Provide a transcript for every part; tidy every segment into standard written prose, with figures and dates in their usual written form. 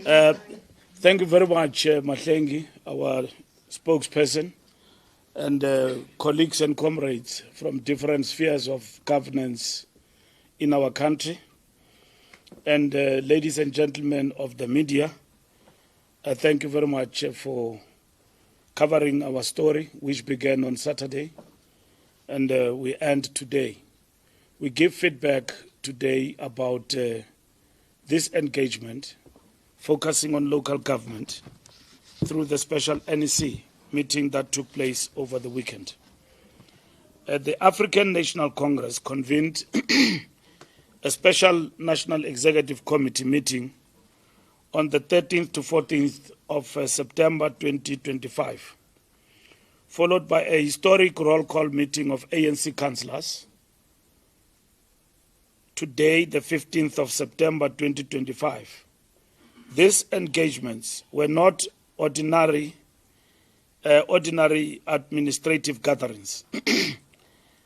Thank you very much, Mahlengi, our spokesperson, and colleagues and comrades from different spheres of governance in our country. And ladies and gentlemen of the media, thank you very much for covering our story, which began on Saturday, and we end today. We give feedback today about this engagement, focusing on local government through the Special NEC meeting that took place over the weekend. The African National Congress convened a special National Executive Committee meeting on the 13th to 14th of September 2025, followed by a historic roll call meeting of ANC councillors. Today, the 15th of September 2025. These engagements were not ordinary administrative gatherings.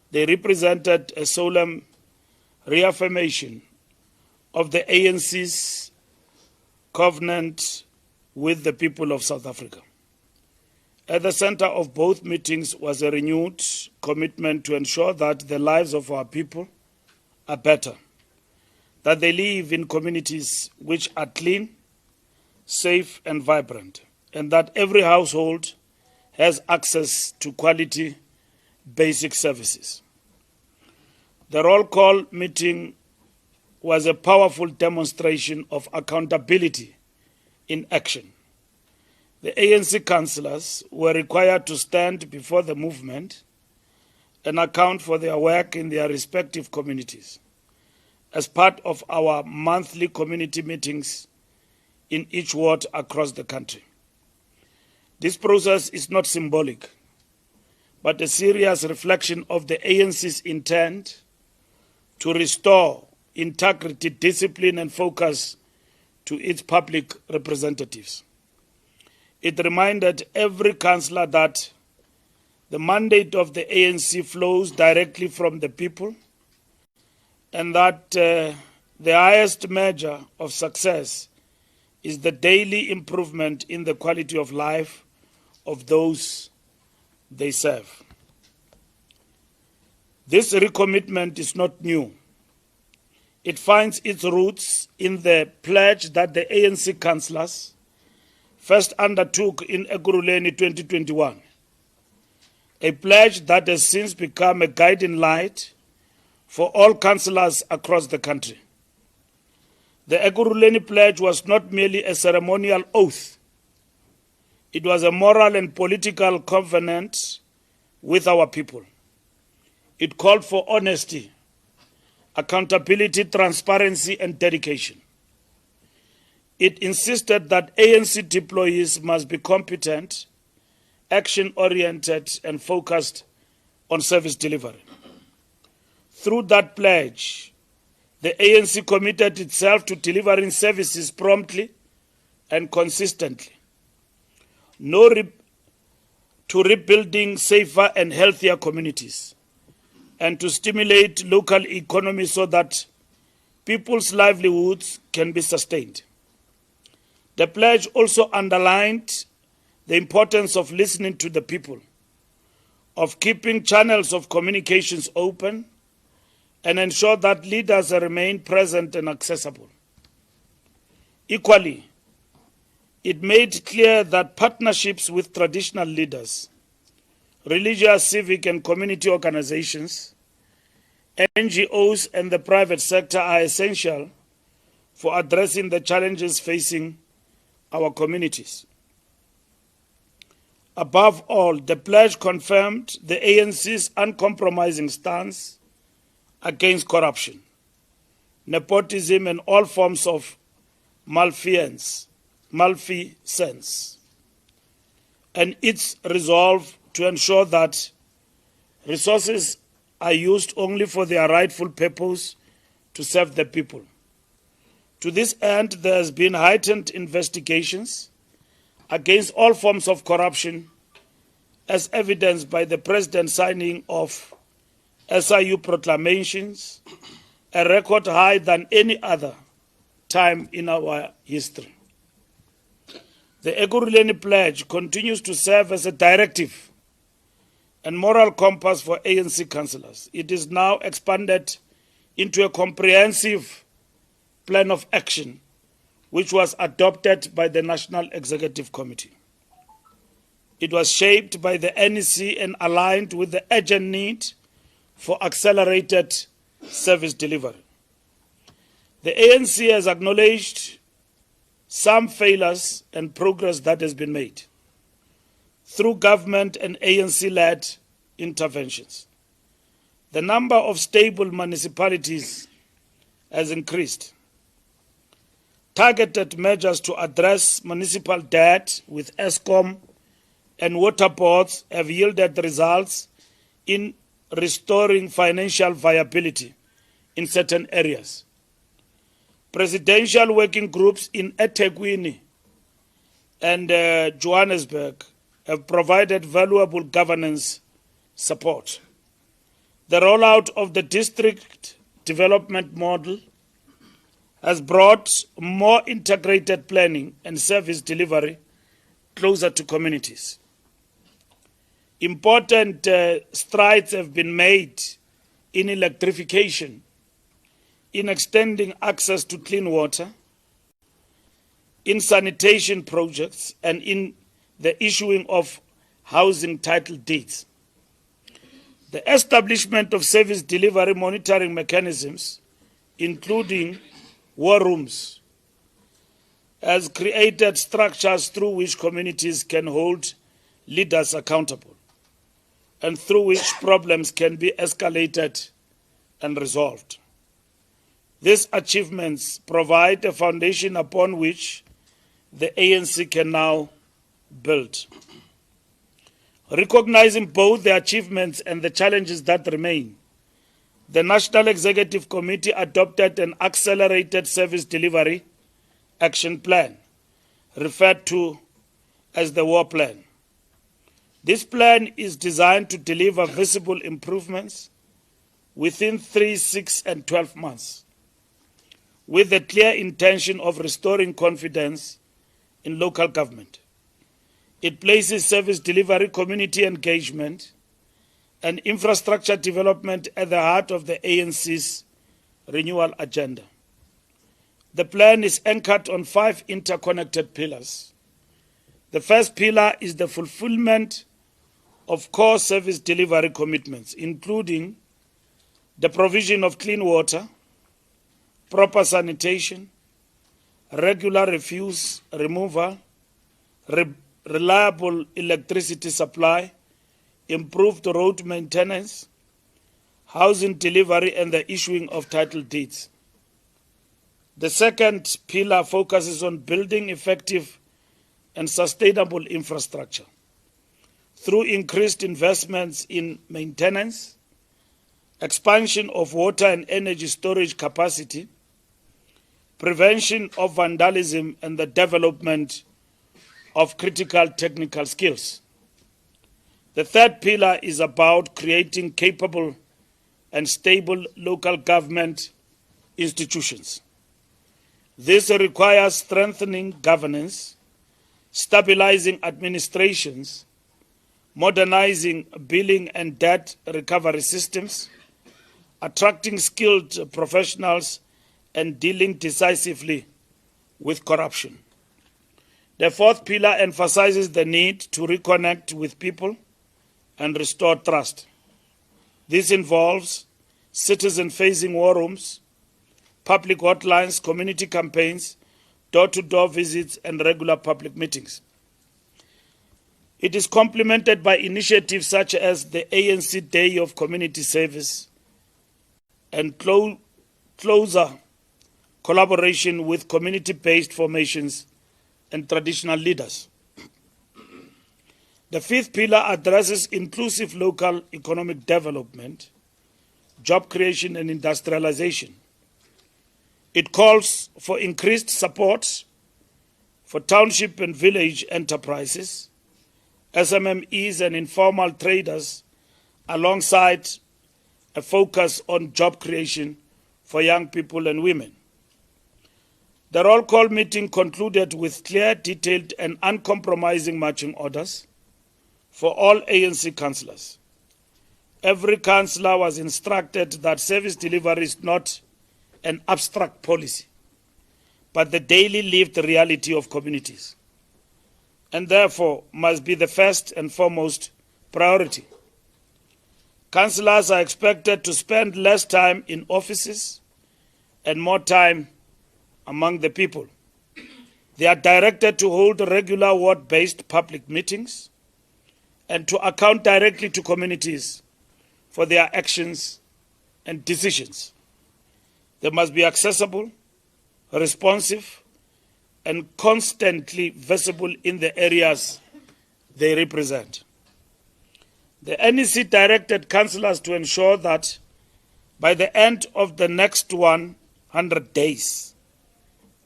They represented a solemn reaffirmation of the ANC's covenant with the people of South Africa. At the center of both meetings was a renewed commitment to ensure that the lives of our people are better, that they live in communities which are clean, safe and vibrant, and that every household has access to quality basic services. The roll call meeting was a powerful demonstration of accountability in action. The ANC councillors were required to stand before the movement and account for their work in their respective communities as part of our monthly community meetings in each ward across the country. This process is not symbolic, but a serious reflection of the ANC's intent to restore integrity, discipline, and focus to its public representatives. It reminded every councillor that the mandate of the ANC flows directly from the people, and that the highest measure of success is the daily improvement in the quality of life of those they serve. This recommitment is not new. It finds its roots in the pledge that the ANC councillors first undertook in Ekurhuleni 2021, a pledge that has since become a guiding light for all councillors across the country. The Ekurhuleni pledge was not merely a ceremonial oath. It was a moral and political covenant with our people. It called for honesty, accountability, transparency, and dedication. It insisted that ANC employees must be competent, action-oriented, and focused on service delivery. Through that pledge, the ANC committed itself to delivering services promptly and consistently, to rebuilding safer and healthier communities, and to stimulate local economies so that people's livelihoods can be sustained. The pledge also underlined the importance of listening to the people, of keeping channels of communications open, and ensure that leaders remain present and accessible. Equally, it made clear that partnerships with traditional leaders, religious, civic, and community organizations, NGOs, and the private sector are essential for addressing the challenges facing our communities. Above all, the pledge confirmed the ANC's uncompromising stance against corruption, nepotism, and all forms of malfeasance, and its resolve to ensure that resources are used only for their rightful purpose to serve the people. To this end, there has been heightened investigations against all forms of corruption, as evidenced by the President's signing of SIU proclamations, a record higher than any other time in our history. The Ekurhuleni Pledge continues to serve as a directive and moral compass for ANC councillors. It is now expanded into a comprehensive plan of action which was adopted by the National Executive Committee. It was shaped by the NEC and aligned with the urgent need for accelerated service delivery. The ANC has acknowledged some failures and progress that has been made through government and ANC-led interventions. The number of stable municipalities has increased. Targeted measures to address municipal debt with Eskom and water boards have yielded results in restoring financial viability in certain areas. Presidential working groups in eThekwini and Johannesburg have provided valuable governance support. The rollout of the district development model has brought more integrated planning and service delivery closer to communities. Important strides have been made in electrification, in extending access to clean water, in sanitation projects, and in the issuing of housing title deeds. The establishment of service delivery monitoring mechanisms, including war rooms, has created structures through which communities can hold leaders accountable and through which problems can be escalated and resolved. These achievements provide a foundation upon which the ANC can now build. Recognizing both the achievements and the challenges that remain, the National Executive Committee adopted an accelerated service delivery action plan, referred to as the war plan. This plan is designed to deliver visible improvements within 3, 6, and 12 months, with the clear intention of restoring confidence in local government. It places service delivery, community engagement, and infrastructure development at the heart of the ANC's renewal agenda. The plan is anchored on 5 interconnected pillars. The first pillar is the fulfillment of core service delivery commitments, including the provision of clean water, proper sanitation, regular refuse removal, reliable electricity supply, improved road maintenance, housing delivery, and the issuing of title deeds. The second pillar focuses on building effective and sustainable infrastructure through increased investments in maintenance, expansion of water and energy storage capacity, prevention of vandalism, and the development of critical technical skills. The third pillar is about creating capable and stable local government institutions. This requires strengthening governance, stabilizing administrations, modernizing billing and debt recovery systems, attracting skilled professionals, and dealing decisively with corruption. The fourth pillar emphasizes the need to reconnect with people and restore trust. This involves citizen-facing war rooms, public hotlines, community campaigns, door-to-door visits, and regular public meetings. It is complemented by initiatives such as the ANC Day of Community Service and closer collaboration with community-based formations and traditional leaders. The fifth pillar addresses inclusive local economic development, job creation, and industrialization. It calls for increased support for township and village enterprises, SMMEs, and informal traders, alongside a focus on job creation for young people and women. The roll call meeting concluded with clear, detailed and uncompromising marching orders for all ANC councillors. Every councillor was instructed that service delivery is not an abstract policy, but the daily lived reality of communities, and therefore must be the first and foremost priority. Councillors are expected to spend less time in offices and more time among the people. They are directed to hold regular ward-based public meetings and to account directly to communities for their actions and decisions. They must be accessible, responsive, and constantly visible in the areas they represent. The NEC directed councillors to ensure that by the end of the next 100 days,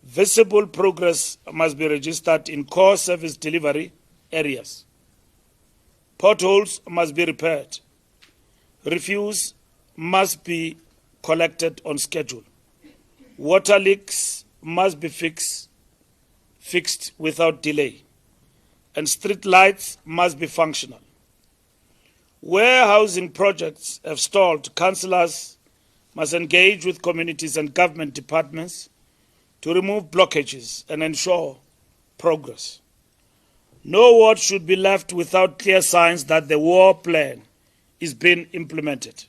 visible progress must be registered in core service delivery areas. Potholes must be repaired. Refuse must be collected on schedule. Water leaks must be fixed without delay. And street lights must be functional. Where housing projects have stalled, councillors must engage with communities and government departments to remove blockages and ensure progress. No ward should be left without clear signs that the war plan is being implemented.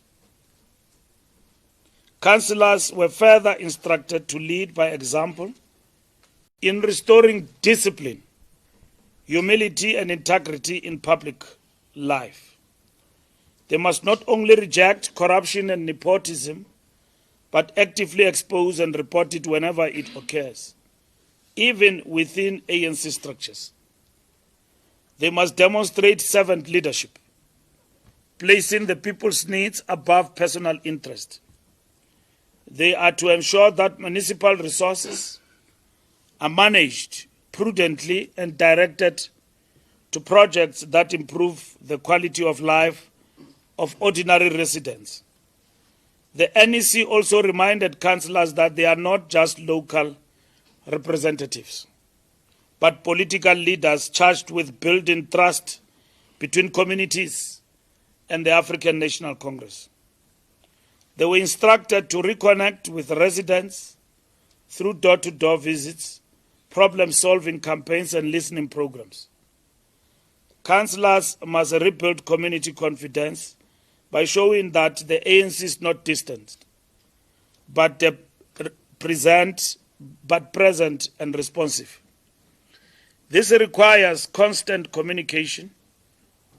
Councillors were further instructed to lead by example in restoring discipline, humility and integrity in public life. They must not only reject corruption and nepotism, but actively expose and report it whenever it occurs, even within ANC structures. They must demonstrate servant leadership, placing the people's needs above personal interest. They are to ensure that municipal resources are managed prudently and directed to projects that improve the quality of life of ordinary residents. The NEC also reminded councillors that they are not just local representatives, but political leaders charged with building trust between communities and the African National Congress. They were instructed to reconnect with residents through door-to-door visits, problem-solving campaigns and listening programs. Councillors must rebuild community confidence by showing that the ANC is not distant, but present and responsive. This requires constant communication,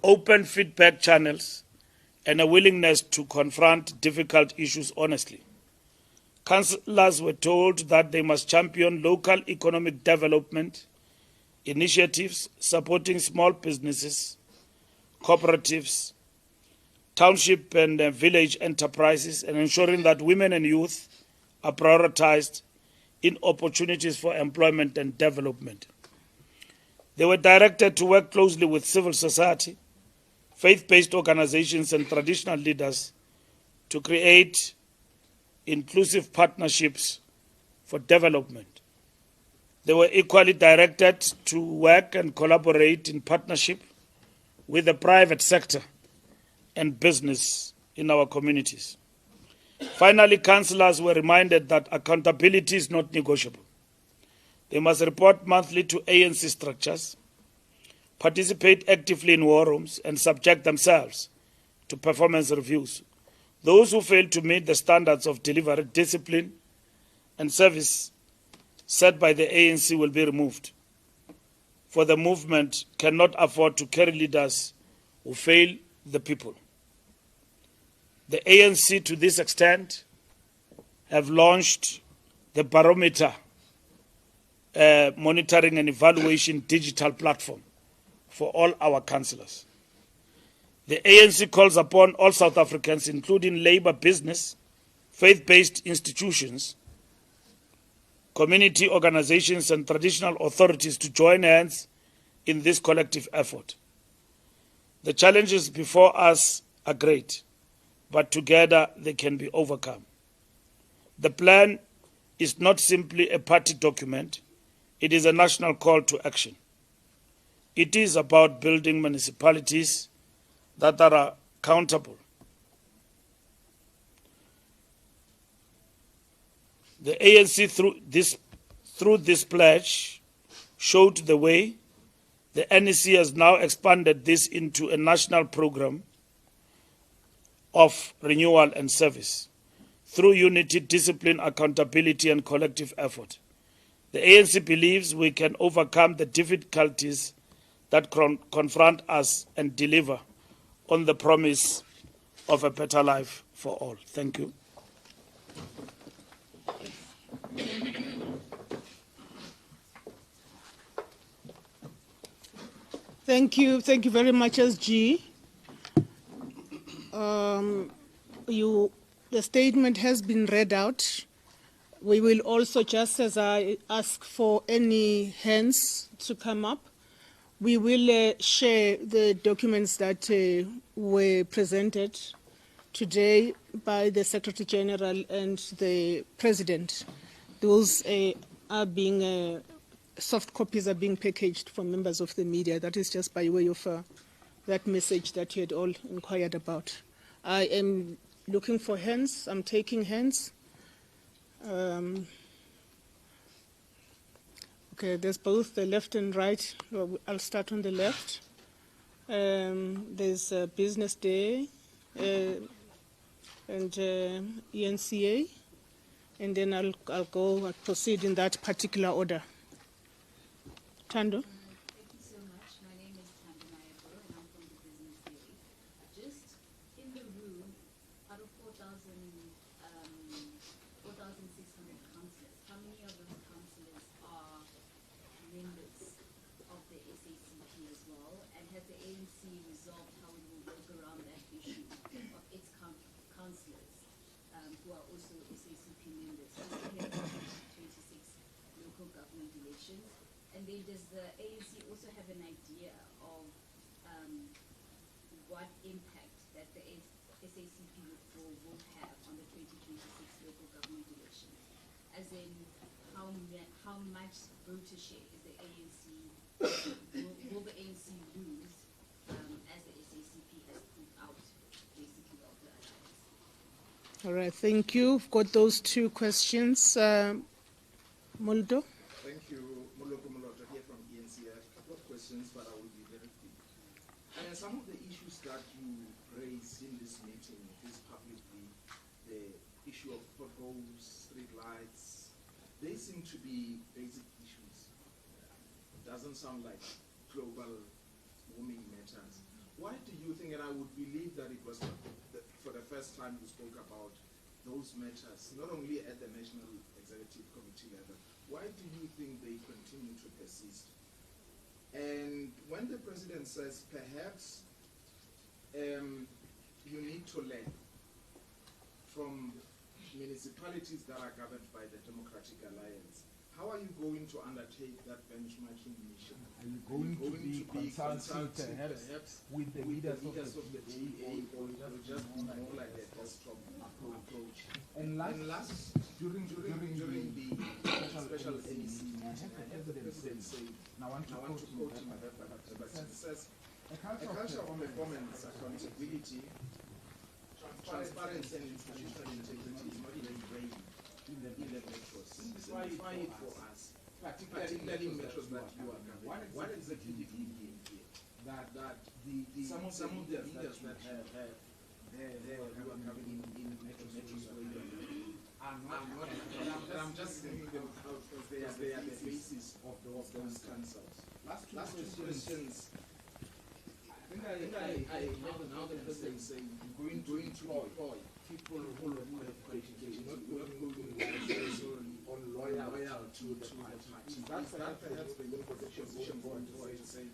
open feedback channels, and a willingness to confront difficult issues honestly. Councillors were told that they must champion local economic development initiatives supporting small businesses, cooperatives, township and village enterprises, and ensuring that women and youth are prioritized in opportunities for employment and development. They were directed to work closely with civil society, faith-based organizations and traditional leaders to create inclusive partnerships for development. They were equally directed to work and collaborate in partnership with the private sector and business in our communities. Finally, councillors were reminded that accountability is not negotiable. They must report monthly to ANC structures, participate actively in war rooms, and subject themselves to performance reviews. Those who fail to meet the standards of delivery, discipline, and service set by the ANC will be removed, for the movement cannot afford to carry leaders who fail the people. The ANC, to this extent, have launched the Barometer Monitoring and Evaluation digital platform for all our councillors. The ANC calls upon all South Africans, including labour, business, faith-based institutions, community organizations and traditional authorities to join hands in this collective effort. The challenges before us are great, but together they can be overcome. The plan is not simply a party document, it is a national call to action. It is about building municipalities that are accountable. The ANC, through this pledge, showed the way. The NEC has now expanded this into a national program of renewal and service. Through unity, discipline, accountability, and collective effort, the ANC believes we can overcome the difficulties that confront us and deliver on the promise of a better life for all. Thank you. Thank you very much, SG. The statement has been read out. We will also, just as I ask for any hands to come up, we will share the documents that were presented today by the Secretary General and the President. Those are being, soft copies are being packaged for members of the media. That is just by way of that message that you had all inquired about. I am looking for hands. I'm taking hands. Okay, there's both the left and right. I'll start on the left. There's Business Day and ENCA, and then I'll proceed in that particular order. Tando. And then does the ANC also have an idea of what impact that the SACP will have on the 2026 local government elections? As in, how much voter share is the ANC, will the ANC lose as the SACP has pulled out basically of the alliance? All right, thank you. We've got those two questions. Muldo? Thank you. Here from ANC. I have a couple of questions, but I will be very quick. Some of the issues that you raised in this meeting, this publicly, the issue of potholes, street lights, they seem to be basic issues. It doesn't sound like global warming matters. Why do you think, and I would believe that it was for the first time you spoke about those matters, not only at the National Executive Committee level, why do you think they continue to persist? And when the President says perhaps you need to learn from municipalities that are governed by the Democratic Alliance, how are you going to undertake that benchmarking mission? Are you going to be consulting perhaps with the leaders of the DA, or just be more like a desktop approach? And last during the special NEC meeting, I have the President say, and I want to quote him, but it says, a culture of performance, accountability, transparency and institutional integrity is not even brain in the metros. Simplify it for us, particularly metros that you are covering. What exactly did you mean here? That some of the leaders that you are covering in metros where you are not, I'm just thinking them out because they are the basis of those councils. Last two questions. I think now the President is saying going to employ people who have qualifications, not going on loyal to the party. That's perhaps the new position going to say,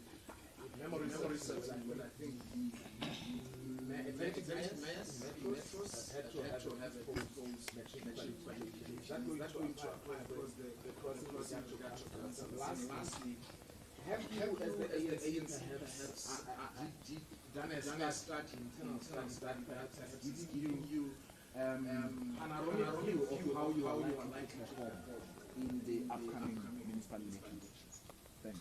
memory serves, but I think the metros had to have proposed matching qualifications. That's going to apply because the crossing to council. Lastly, have you, as the ANC, perhaps done a study, internal study that perhaps has given you and a review of how you are likely to perform in the upcoming municipal elections. Thanks.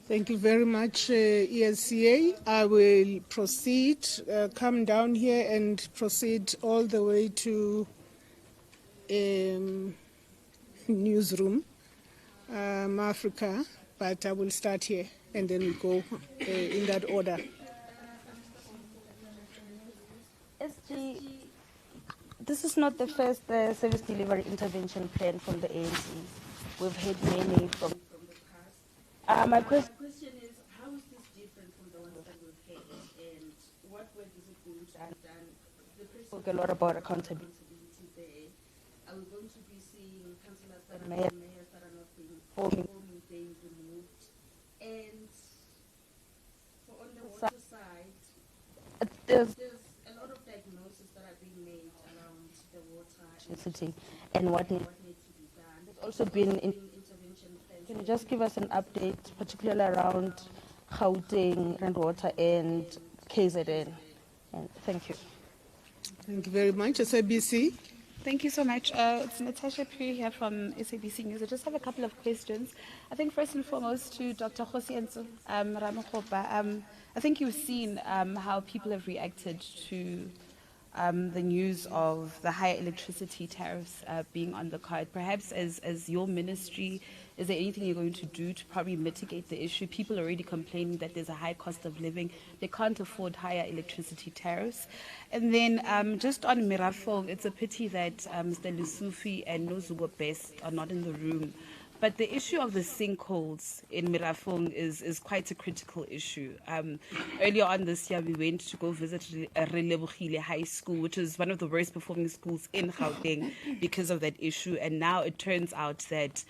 Thank you very much, ESCA. I will proceed, come down here and proceed all the way to newsroom, Africa, but I will start here and then we go in that order. SG, this is not the first service delivery intervention plan from the ANC. We've had many from the past. My question is, how is this different from the ones that we've had, and what work is it going to be done? The press spoke a lot about accountability there. Are we going to be seeing councillors that mayors that are not being performing being removed? And for on the water side, there's a lot of diagnoses that are being made around the water city and what needs to be done. There's also been intervention plans. Can you just give us an update, particularly around Gauteng and water and KZN? And thank you. Thank you very much. SABC. Thank you so much. It's Natasha Puri here from SABC News. I just have a couple of questions. I think first and foremost to Dr. Josienzo Ramakgopa. I think you've seen how people have reacted to the news of the higher electricity tariffs being on the card. Perhaps as your ministry, is there anything you're going to do to probably mitigate the issue? People are already complaining that there's a high cost of living. They can't afford higher electricity tariffs. And then just on Mirafong, it's a pity that Mr. Lusufi and Nozugo Best are not in the room. But the issue of the sinkholes in Mirafong is quite a critical issue. Earlier on this year, we went to go visit Relebogile High School, which is one of the worst performing schools in Gauteng because of that issue. And now it turns out that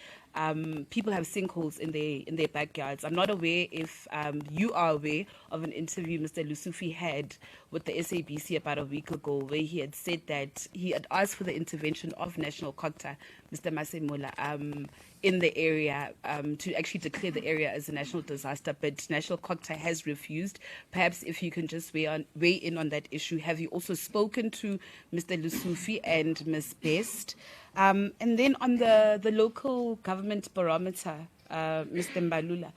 people have sinkholes in their backyards. I'm not aware if you are aware of an interview Mr. Lusufi had with the SABC about a week ago, where he had said that he had asked for the intervention of National Cocta, Mr. Masemola, in the area to actually declare the area as a national disaster, but National Cocta has refused. Perhaps if you can just weigh in on that issue. Have you also spoken to Mr. Lusufi and Ms. Best? And then on the local government barometer, Mr. Mbalula,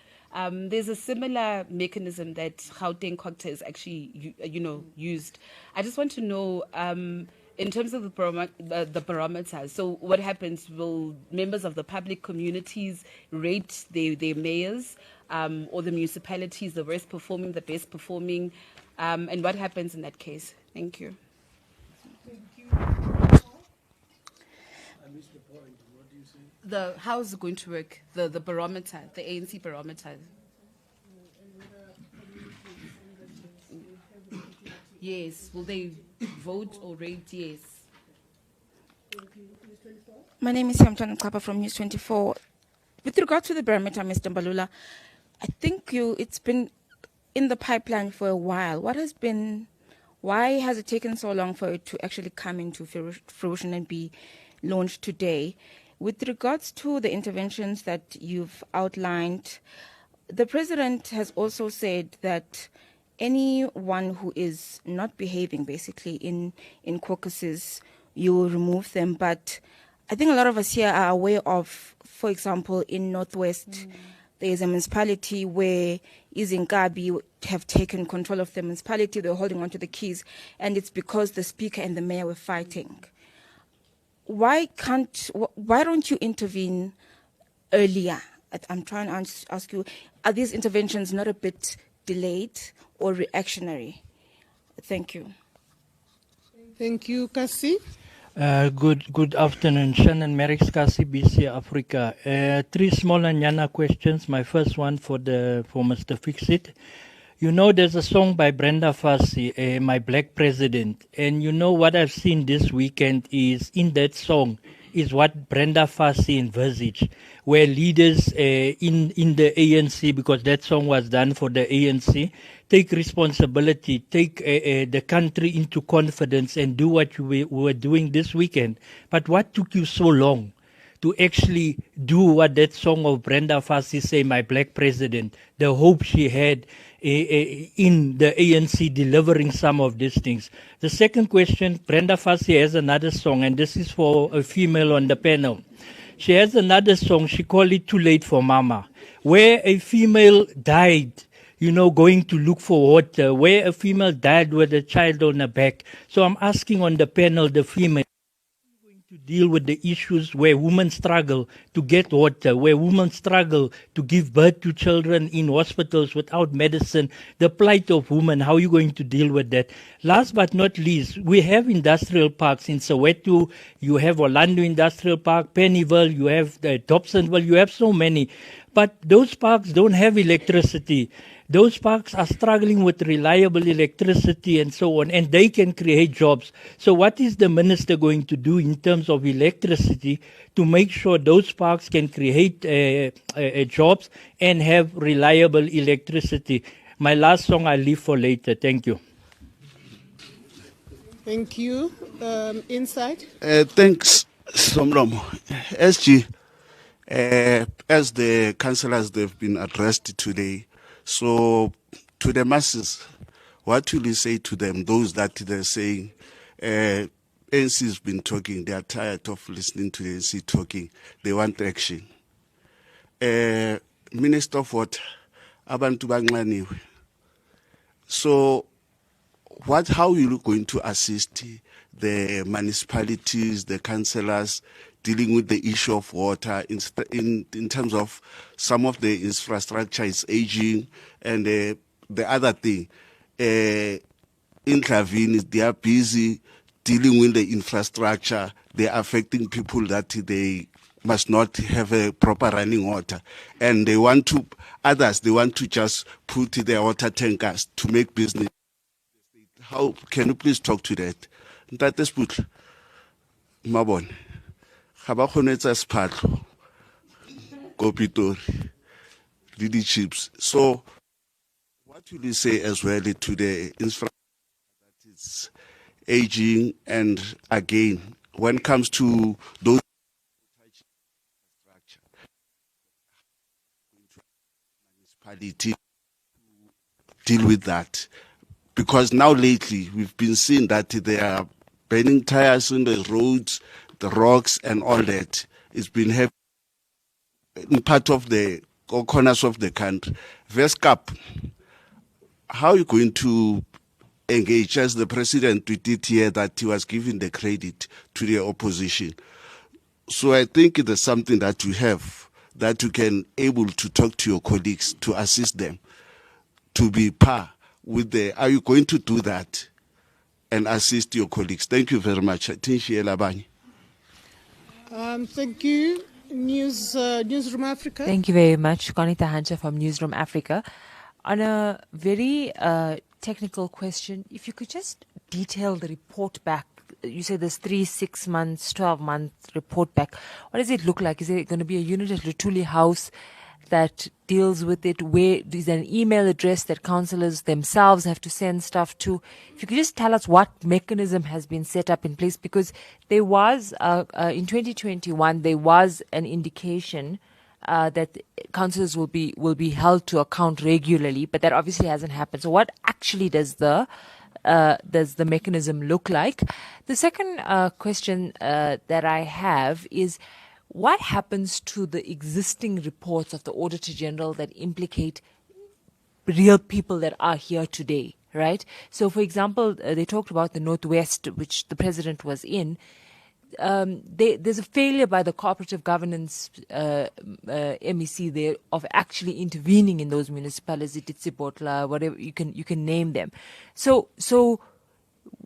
there's a similar mechanism that Gauteng Cocta is actually, used. I just want to know, in terms of the barometer, so what happens? Will members of the public communities rate their mayors or the municipalities, the worst performing, the best performing? And what happens in that case? Thank you. Thank you. I missed the point. What do you say? How is it going to work? The barometer, the ANC barometer. Yes. Will they vote or rate? Yes. My name is Samtana Kapa from News 24. With regard to the barometer, Mr. Mbalula, I think it's been in the pipeline for a while. Why has it taken so long for it to actually come into fruition and be launched today? With regards to the interventions that you've outlined, the president has also said that anyone who is not behaving basically in caucuses, you will remove them. But I think a lot of us here are aware of, for example, in Northwest, there is a municipality where Izinkabi have taken control of the municipality. They're holding on to the keys, and it's because the speaker and the mayor were fighting. Why don't you intervene earlier? I'm trying to ask you, are these interventions not a bit delayed or reactionary? Thank you. Thank you, Kasi. Good afternoon, Shannon Merrick's Kasi, BC Africa. Three small and yana questions. My first one for Mr. Fixit. You know, there's a song by Brenda Fassie, My Black President. And you know what I've seen this weekend is in that song is what Brenda Fassie envisaged, where leaders in the ANC, because that song was done for the ANC, take responsibility, take the country into confidence and do what we were doing this weekend. But what took you so long to actually do what that song of Brenda Fassie say, My Black President, the hope she had in the ANC delivering some of these things. The second question, Brenda Fassie has another song, and this is for a female on the panel. She has another song, she called it Too Late for Mama, where a female died, you know, going to look for water, where a female died with a child on her back. So I'm asking on the panel, the female, to deal with the issues where women struggle to get water, where women struggle to give birth to children in hospitals without medicine, the plight of women, how are you going to deal with that? Last but not least, we have industrial parks in Soweto, you have Orlando Industrial Park, Pennyville, you have Dobsonville, you have so many. But those parks don't have electricity. Those parks are struggling with reliable electricity and so on, and they can create jobs. So what is the minister going to do in terms of electricity to make sure those parks can create jobs and have reliable electricity? My last song I'll leave for later. Thank you. Thank you. Inside. Thanks, Somromo. SG, as the councillors, they've been addressed today. So, to the masses, what will you say to them, those that they're saying, ANC has been talking, they are tired of listening to the ANC talking, they want action. Minister of Water, abantu banxaniwe. So, how are you going to assist the municipalities, the councillors, dealing with the issue of water in terms of some of the infrastructure is aging, and the other thing, intervene, they are busy dealing with the infrastructure, they are affecting people that they must not have a proper running water, and they want to, others, they want to just put their water tankers to make business. How can you please talk to that? That is put Mabon. Chips. So, what will you say as well to the infrastructure that is aging, and again, when it comes to those municipalities deal with that? Because now lately we've been seeing that they are burning tires on the roads, the rocks and all that. It's been happening in part of the corners of the country. Veskap, how are you going to engage, as the president did here, that he was giving the credit to the opposition? So I think it is something that you have, that you can able to talk to your colleagues to assist them to be par with the, are you going to do that and assist your colleagues? Thank you very much. Thank you. Newsroom Africa. Thank you very much. Conita Hancha from Newsroom Africa. On a very technical question, if you could just detail the report back. You say there's 3, 6 months, 12 months report back. What does it look like? Is it going to be a unit at Lutuli House that deals with it? Where is there an email address that councillors themselves have to send stuff to? If you could just tell us what mechanism has been set up in place, because there was in 2021 there was an indication that councillors will be held to account regularly, but that obviously hasn't happened. So what actually does the mechanism look like? The second question that I have is, what happens to the existing reports of the Auditor General that implicate real people that are here today, right? So, for example, they talked about the Northwest, which the President was in. There's a failure by the Cooperative Governance MEC there of actually intervening in those municipalities, Itsibotla, whatever, you can name them. So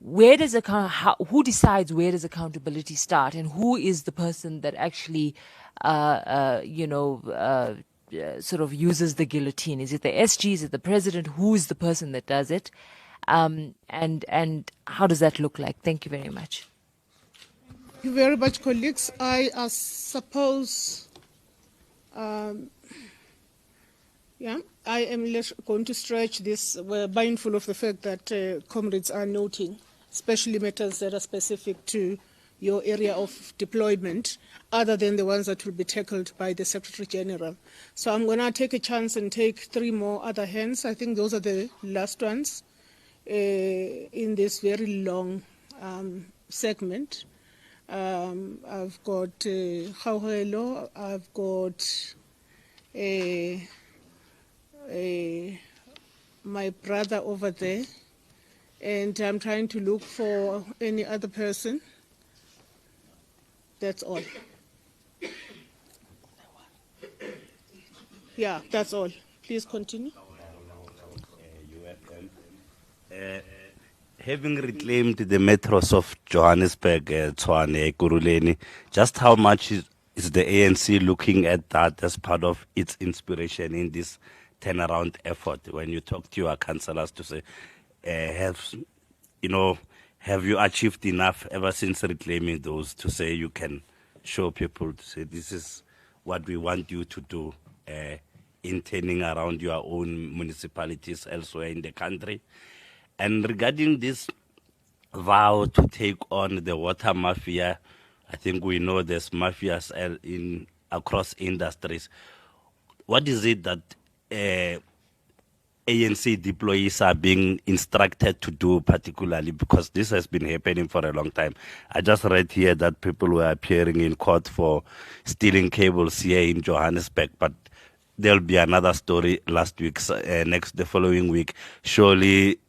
where does who decides where does accountability start, and who is the person that actually sort of uses the guillotine? Is it the SG? Is it the President? Who is the person that does it? And how does that look like? Thank you very much. Thank you very much, colleagues. I suppose I am going to stretch this. We're mindful of the fact that comrades are noting, especially matters that are specific to your area of deployment, other than the ones that will be tackled by the Secretary General. So I'm going to take a chance and take 3 more other hands. I think those are the last ones in this very long segment. I've got Gauhelo, I've got my brother over there, and I'm trying to look for any other person. That's all. Yeah, that's all. Please continue. Having reclaimed the metros of Johannesburg, Tshwane, Kuruleni, just how much is the ANC looking at that as part of its inspiration in this turnaround effort? When you talk to your councillors to say, have you achieved enough ever since reclaiming those to say you can show people to say this is what we want you to do in turning around your own municipalities elsewhere in the country? And regarding this vow to take on the water mafia, I think we know there's mafias across industries. What is it that ANC deployees are being instructed to do particularly, because this has been happening for a long time? I just read here that people were appearing in court for stealing cables here in Johannesburg, but there'll be another story the following week. Surely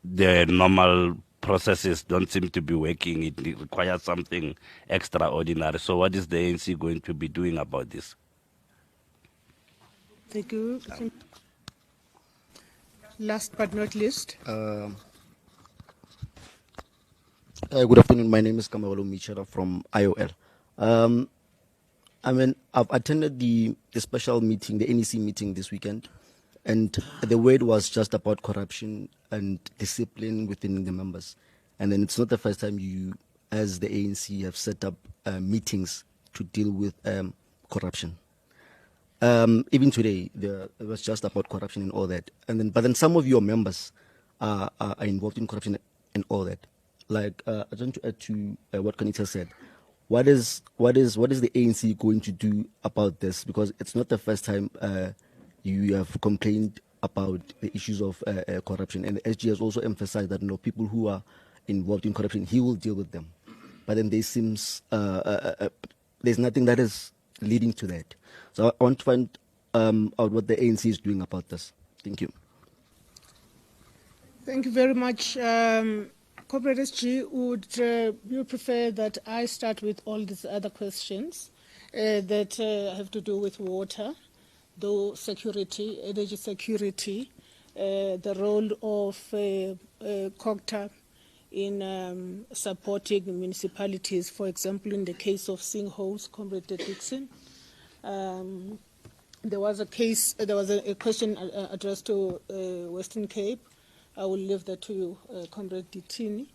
the normal processes don't seem to be working. It requires something extraordinary. So what is the ANC going to be doing about this? Thank you. Last but not least. Good afternoon. My name is Kamawalo Michara from IOL. I've attended the special meeting, the NEC meeting this weekend, and the word was just about corruption and discipline within the members. And then it's not the first time you, as the ANC, have set up meetings to deal with corruption. Even today, it was just about corruption and all that. But then some of your members are involved in corruption and all that. Like, I want to add to what Kanita said. What is the ANC going to do about this? Because it's not the first time you have complained about the issues of corruption, and the SG has also emphasized that people who are involved in corruption, he will deal with them. But then there seems there's nothing that is leading to that. So I want to find out what the ANC is doing about this. Thank you. Thank you very much. Corporate SG, would you prefer that I start with all these other questions that have to do with water, though security, energy security, the role of COGTA in supporting municipalities, for example, in the case of sinkholes, Comrade Dixon. There was a question addressed to Western Cape. I will leave that to you, Comrade Ditini.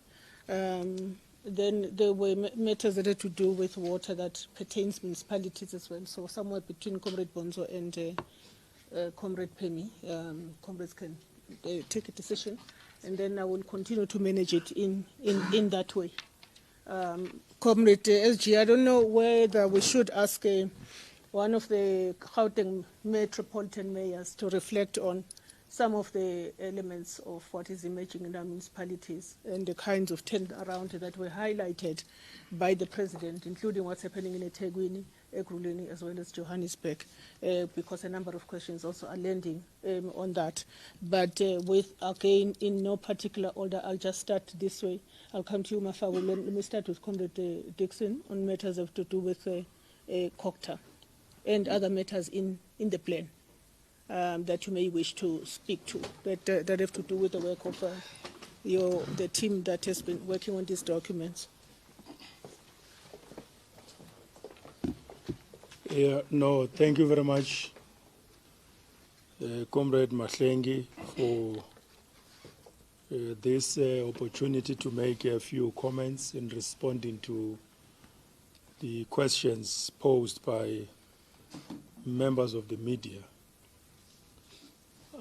Then there were matters that had to do with water that pertains municipalities as well. So somewhere between Comrade Bonzo and Comrade Pemi, comrades can take a decision, and then I will continue to manage it in that way. Comrade SG, I don't know whether we should ask one of the Gauteng metropolitan mayors to reflect on some of the elements of what is emerging in our municipalities and the kinds of turnaround that were highlighted by the president, including what's happening in eThekwini, Ekurhuleni, as well as Johannesburg, because a number of questions also are landing on that. But again, in no particular order, I'll just start this way. I'll come to you, Mafawu. Let me start with Comrade Dixon on matters have to do with COGTA and other matters in the plan. That you may wish to speak to, that have to do with the work of the team that has been working on these documents. No, thank you very much, Comrade Mahlengi, for this opportunity to make a few comments in responding to the questions posed by members of the media.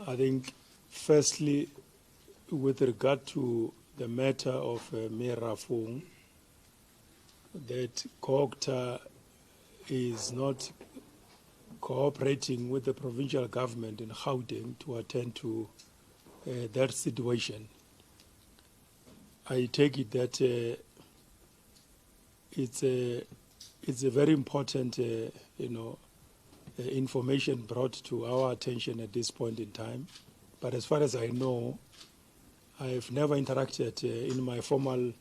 I think, firstly, with regard to the matter of Merafung, that COGTA is not cooperating with the provincial government in Gauteng to attend to that situation. I take it that it's a very important, information brought to our attention at this point in time. But as far as I know, I have never interacted in my formal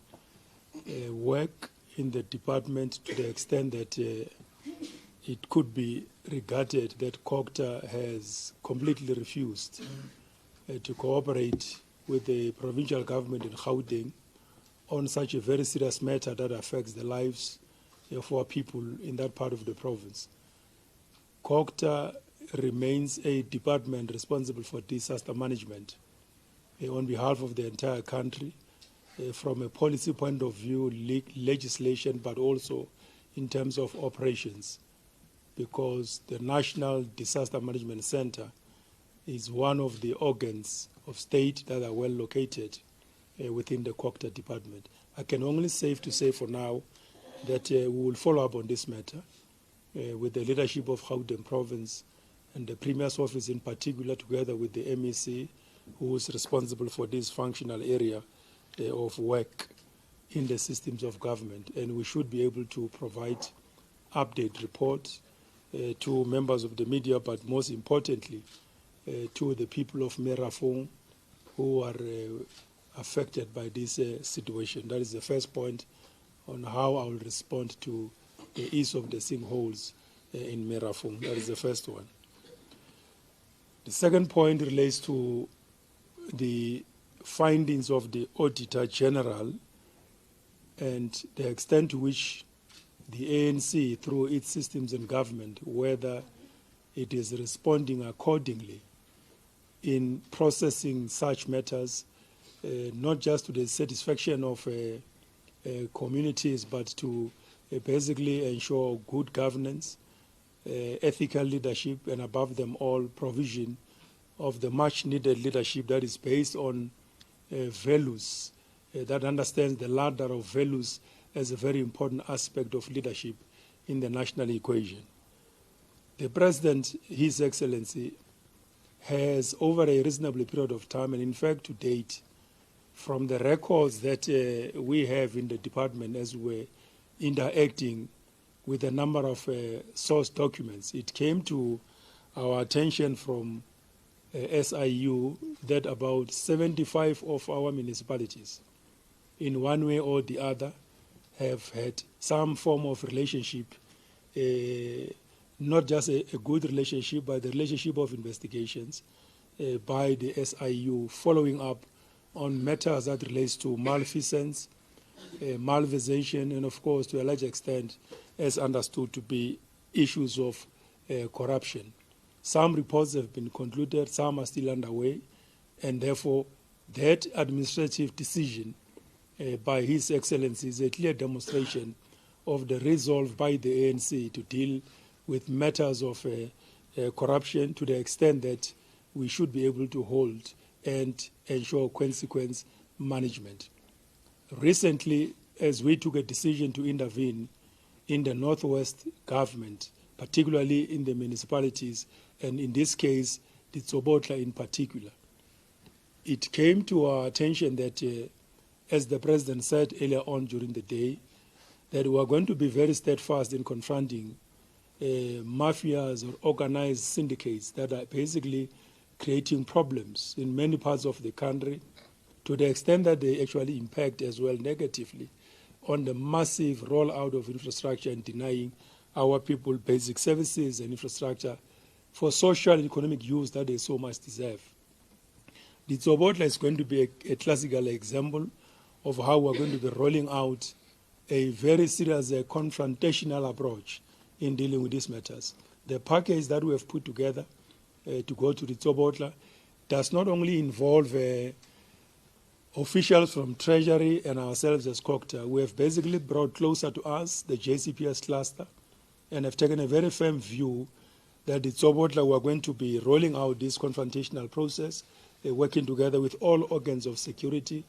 work in the department to the extent that it could be regarded that COGTA has completely refused to cooperate with the provincial government in Gauteng on such a very serious matter that affects the lives of our people in that part of the province. COGTA remains a department responsible for disaster management on behalf of the entire country, from a policy point of view, legislation, but also in terms of operations, because the National Disaster Management Center is one of the organs of state that are well located within the COGTA department. I can only safe to say for now that we will follow up on this matter with the leadership of Gauteng province and the Premier's office in particular, together with the MEC, who is responsible for this functional area of work in the systems of government. And we should be able to provide update reports to members of the media, but most importantly, to the people of Merafong who are affected by this situation. That is the first point on how I will respond to the ease of the sinkholes in Merafong. That is the first one. The second point relates to the findings of the Auditor General and the extent to which the ANC, through its systems and government, whether it is responding accordingly in processing such matters, not just to the satisfaction of communities, but to basically ensure good governance, ethical leadership, and above them all, provision of the much-needed leadership that is based on values, that understands the ladder of values as a very important aspect of leadership in the national equation. The President, His Excellency, has over a reasonable period of time, and in fact to date, from the records that we have in the department as we're interacting with a number of source documents, it came to our attention from SIU that about 75 of our municipalities, in one way or the other, have had some form of relationship, not just a good relationship, but the relationship of investigations by the SIU, following up on matters that relates to malfeasance, malversation, and of course, to a large extent, as understood to be issues of corruption. Some reports have been concluded, some are still underway, and therefore that administrative decision by His Excellency is a clear demonstration of the resolve by the ANC to deal with matters of corruption to the extent that we should be able to hold and ensure consequence management. Recently, as we took a decision to intervene in the Northwest government, particularly in the municipalities, and in this case, the Tsobotla in particular, it came to our attention that, as the President said earlier on during the day, that we are going to be very steadfast in confronting mafias or organized syndicates that are basically creating problems in many parts of the country, to the extent that they actually impact as well negatively on the massive rollout of infrastructure and denying our people basic services and infrastructure for social and economic use that they so much deserve. The Tsobotla is going to be a classical example of how we're going to be rolling out a very serious confrontational approach in dealing with these matters. The package that we have put together to go to the Tsobotla does not only involve officials from Treasury and ourselves as COGTA. We have basically brought closer to us the JCPS cluster and have taken a very firm view that the Tsobotla were going to be rolling out this confrontational process, working together with all organs of security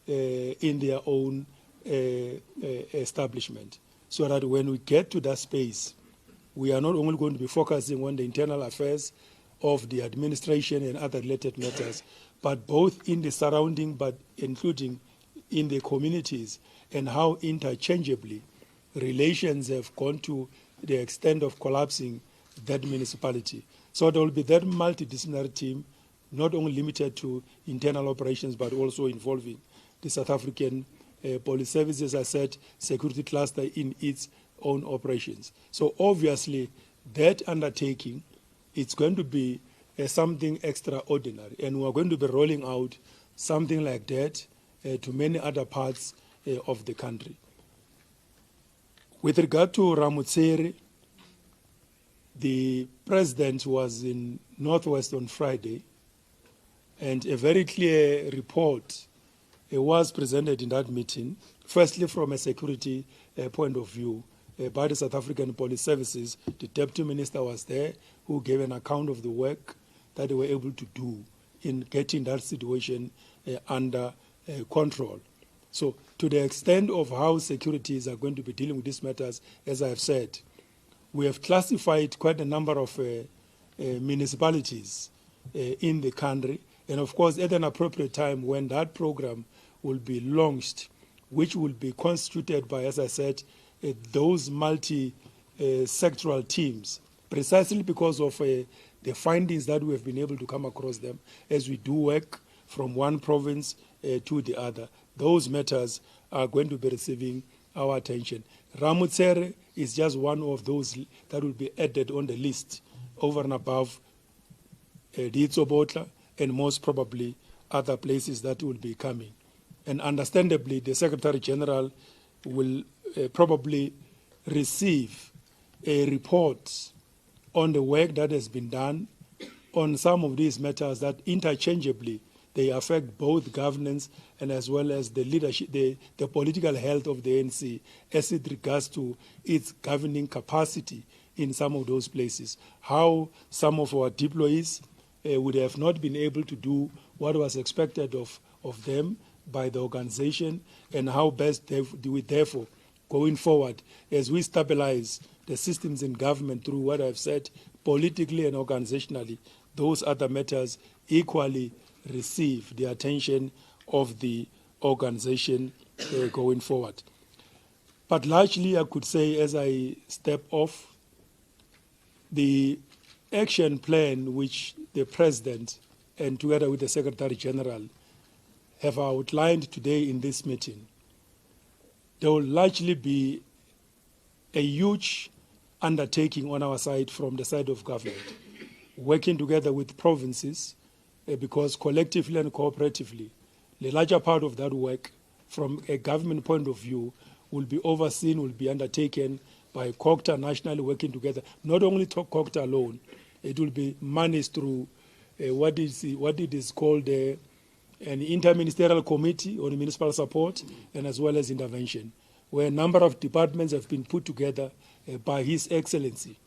in their own establishment. so that when we get to that space, we are not only going to be focusing on the internal affairs of the administration and other related matters, but both in the surrounding, but including in the communities, and how interchangeably relations have gone to the extent of collapsing that municipality. So there will be that multidisciplinary team, not only limited to internal operations, but also involving the South African Police Services, as I said, security cluster in its own operations. So obviously, that undertaking, it's going to be something extraordinary, and we're going to be rolling out something like that to many other parts of the country. With regard to Ramutseri, the president was in Northwest on Friday, and a very clear report was presented in that meeting, firstly from a security point of view by the South African Police Services. The Deputy Minister was there, who gave an account of the work that they were able to do in getting that situation under control. So to the extent of how securities are going to be dealing with these matters, as I have said, we have classified quite a number of municipalities in the country, and of course at an appropriate time when that program will be launched, which will be constituted by, as I said, those multi-sectoral teams, precisely because of the findings that we have been able to come across them as we do work from one province to the other. Those matters are going to be receiving our attention. Ramutsere is just one of those that will be added on the list over and above Dietsobotla and most probably other places that will be coming. And understandably, the Secretary General will probably receive a report on the work that has been done on some of these matters that interchangeably they affect both governance and as well as the leadership, the political health of the ANC as it regards to its governing capacity in some of those places. How some of our deployees would have not been able to do what was expected of them by the organization, and how best do we therefore, going forward, as we stabilize the systems in government through what I've said, politically and organizationally, those other matters equally receive the attention of the organization going forward. But largely, I could say, as I step off, the action plan which the President and together with the Secretary General have outlined today in this meeting, there will largely be a huge undertaking on our side from the side of government, working together with provinces, because collectively and cooperatively, the larger part of that work from a government point of view will be overseen, will be undertaken by COGTA nationally working together. Not only COGTA alone, it will be managed through what it is called an interministerial committee on municipal support and as well as intervention, where a number of departments have been put together by His Excellency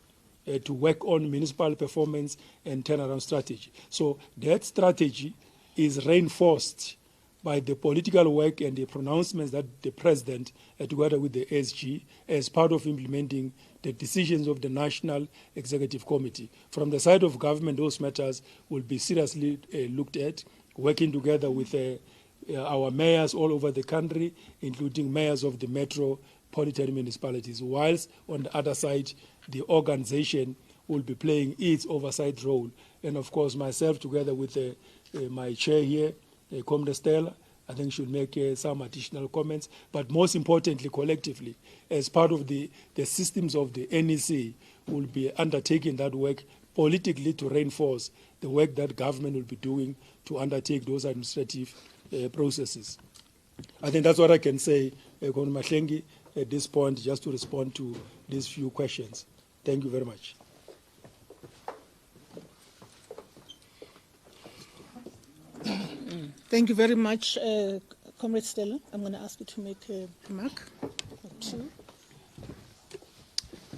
to work on municipal performance and turnaround strategy. So that strategy is reinforced by the political work and the pronouncements that the President, together with the SG, as part of implementing the decisions of the National Executive Committee. From the side of government, those matters will be seriously looked at, working together with our mayors all over the country, including mayors of the metropolitan municipalities, whilst on the other side, the organization will be playing its oversight role. And of course, myself, together with my chair here, Comrade Stella, I think should make some additional comments. But most importantly, collectively, as part of the systems of the NEC, will be undertaking that work politically to reinforce the work that government will be doing to undertake those administrative processes. I think that's what I can say, Comrade Mahlengi, at this point, just to respond to these few questions. Thank you very much. Thank you very much, Comrade Stella. I'm going to ask you to make a remark or two.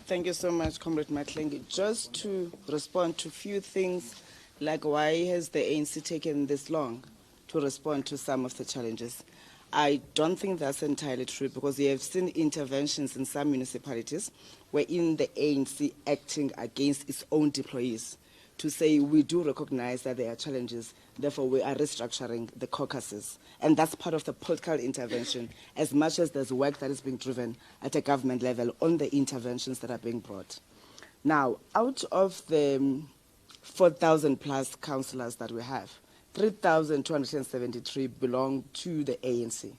Thank you so much, Comrade Mahlengi. Just to respond to a few things, like why has the ANC taken this long to respond to some of the challenges? I don't think that's entirely true, because we have seen interventions in some municipalities wherein the ANC acting against its own employees to say we do recognize that there are challenges, therefore we are restructuring the caucuses. And that's part of the political intervention, as much as there's work that is being driven at a government level on the interventions that are being brought. Now, out of the 4,000 plus councillors that we have, 3,273 belong to the ANC,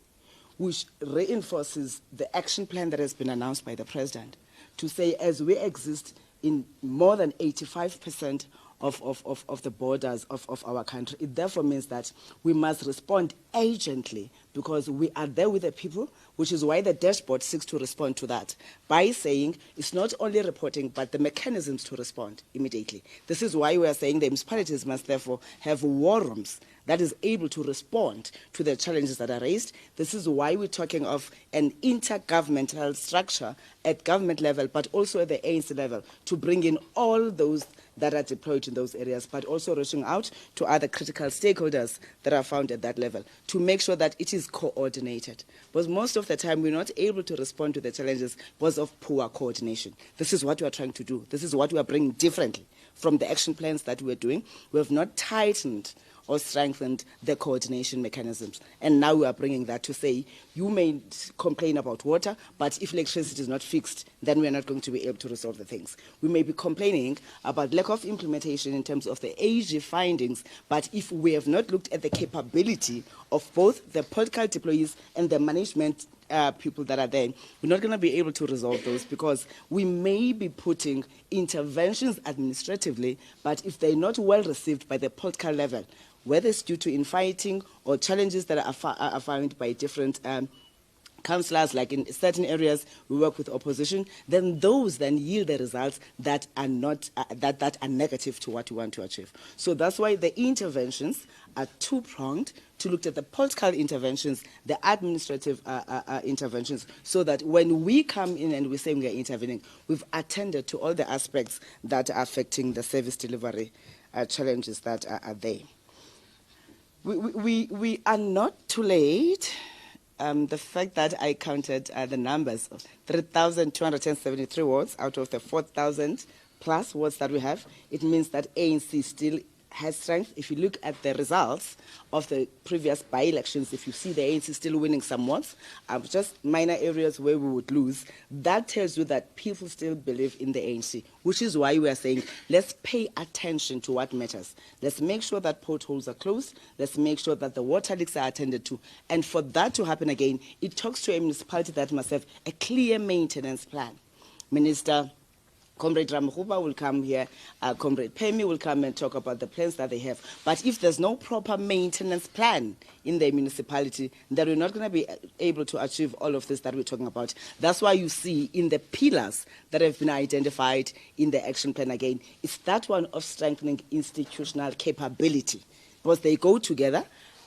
which reinforces the action plan that has been announced by the President to say, as we exist in more than 85% of the borders of our country, it therefore means that we must respond urgently, because we are there with the people, which is why the dashboard seeks to respond to that by saying it's not only reporting, but the mechanisms to respond immediately. This is why we are saying the municipalities must therefore have war rooms that is able to respond to the challenges that are raised. This is why we're talking of an intergovernmental structure at government level, but also at the ANC level, to bring in all those that are deployed in those areas, but also reaching out to other critical stakeholders that are found at that level to make sure that it is coordinated. Because most of the time we're not able to respond to the challenges because of poor coordination. This is what we are trying to do. This is what we are bringing differently from the action plans that we're doing. We have not tightened or strengthened the coordination mechanisms. And now we are bringing that to say, you may complain about water, but if electricity is not fixed, then we are not going to be able to resolve the things. We may be complaining about lack of implementation in terms of the AG findings, but if we have not looked at the capability of both the political deployees and the management people that are there, we're not going to be able to resolve those, because we may be putting interventions administratively, but if they're not well received by the political level, whether it's due to infighting or challenges that are found by different councillors, like in certain areas we work with opposition, then those then yield the results that are not that are negative to what we want to achieve. So that's why the interventions are two-pronged, to look at the political interventions, the administrative interventions, so that when we come in and we say we are intervening, we've attended to all the aspects that are affecting the service delivery challenges that are there. We are not too late. The fact that I counted the numbers of 3,273 wards out of the 4,000 plus wards that we have, it means that ANC still has strength. If you look at the results of the previous by-elections, if you see the ANC still winning some wards, just minor areas where we would lose, that tells you that people still believe in the ANC, which is why we are saying, let's pay attention to what matters. Let's make sure that potholes are closed. Let's make sure that the water leaks are attended to. And for that to happen again, it talks to a municipality that must have a clear maintenance plan. Minister Comrade Ramhuba will come here, Comrade Pemi will come and talk about the plans that they have. But if there's no proper maintenance plan in the municipality, then we're not going to be able to achieve all of this that we're talking about. That's why you see in the pillars that have been identified in the action plan again, it's that one of strengthening institutional capability, because they go together.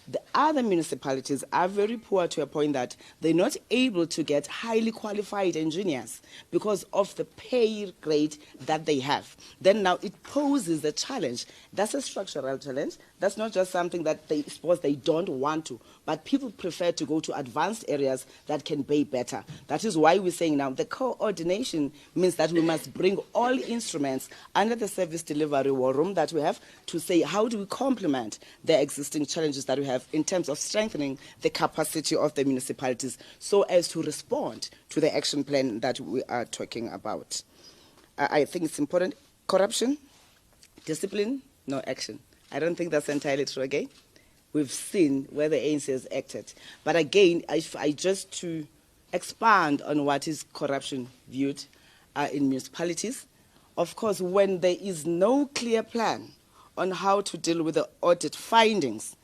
The other municipalities are very poor to a point that they're not able to get highly qualified engineers because of the pay grade that they have. Then now it poses a challenge. That's a structural challenge. That's not just something that they suppose they don't want to, but people prefer to go to advanced areas that can pay better. That is why we're saying now the coordination means that we must bring all instruments under the service delivery war room that we have to say, how do we complement the existing challenges that we have in terms of strengthening the capacity of the municipalities so as to respond to the action plan that we are talking about. I think it's important. Corruption, discipline, no action. I don't think that's entirely true again. We've seen where the ANC has acted. But again, if I just to expand on what is corruption viewed in municipalities, of course, when there is no clear plan on how to deal with the audit findings,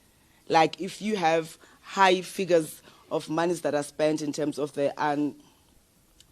like if you have high figures of monies that are spent in terms of the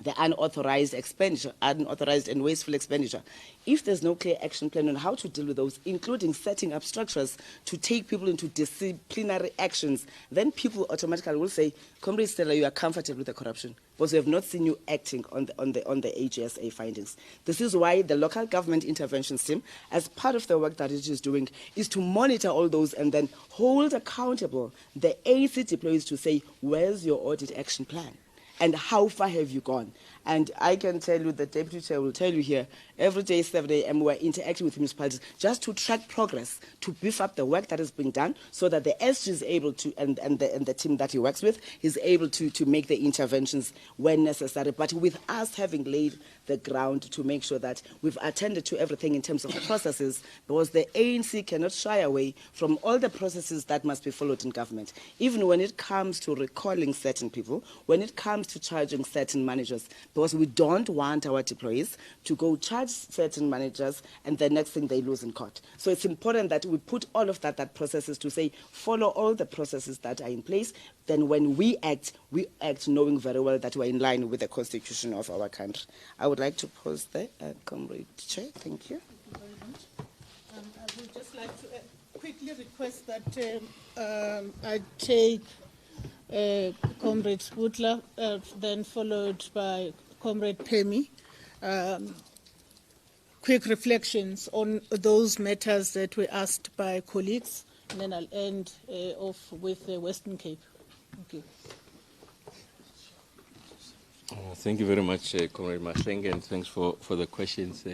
the unauthorized expenditure, unauthorized and wasteful expenditure. If there's no clear action plan on how to deal with those, including setting up structures to take people into disciplinary actions, then people automatically will say, Comrade Stella, you are comfortable with the corruption, because we have not seen you acting on the AGSA findings. This is why the local government interventions team, as part of the work that it is doing, is to monitor all those and then hold accountable the ANC deployees to say, where's your audit action plan? And how far have you gone? And I can tell you, the Deputy Chair will tell you here, every day, 7 a.m., we're interacting with municipalities just to track progress, to beef up the work that is being done so that the SG is able to, and the team that he works with, is able to make the interventions when necessary. But with us having laid the ground to make sure that we've attended to everything in terms of processes, because the ANC cannot shy away from all the processes that must be followed in government. Even when it comes to recalling certain people, when it comes to charging certain managers, because we don't want our deployees to go charge certain managers and the next thing they lose in court. So it's important that we put all of that processes to say, follow all the processes that are in place. Then when we act knowing very well that we're in line with the constitution of our country. I would like to pause there, Comrade Chair. Thank you. Thank you very much. I would just like to quickly request that I take Comrade Sputler, then followed by Comrade Pemi. Quick reflections on those matters that were asked by colleagues, and then I'll end off with the Western Cape. Thank you. Thank you very much, Comrade Maseng, and thanks for the questions.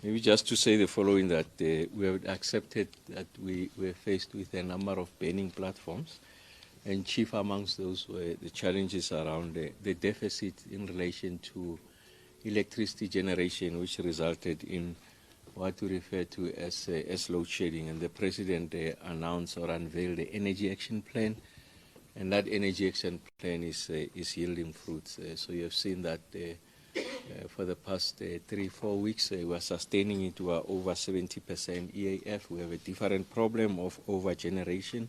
Maybe just to say the following, that we have accepted that we were faced with a number of burning platforms, and chief amongst those were the challenges around the deficit in relation to electricity generation, which resulted in what we refer to as load shedding. And the President announced or unveiled the Energy Action Plan, and that Energy Action Plan is yielding fruits. So you have seen that for the past 3-4 weeks, we are sustaining it to over 70% EAF. We have a different problem of over-generation.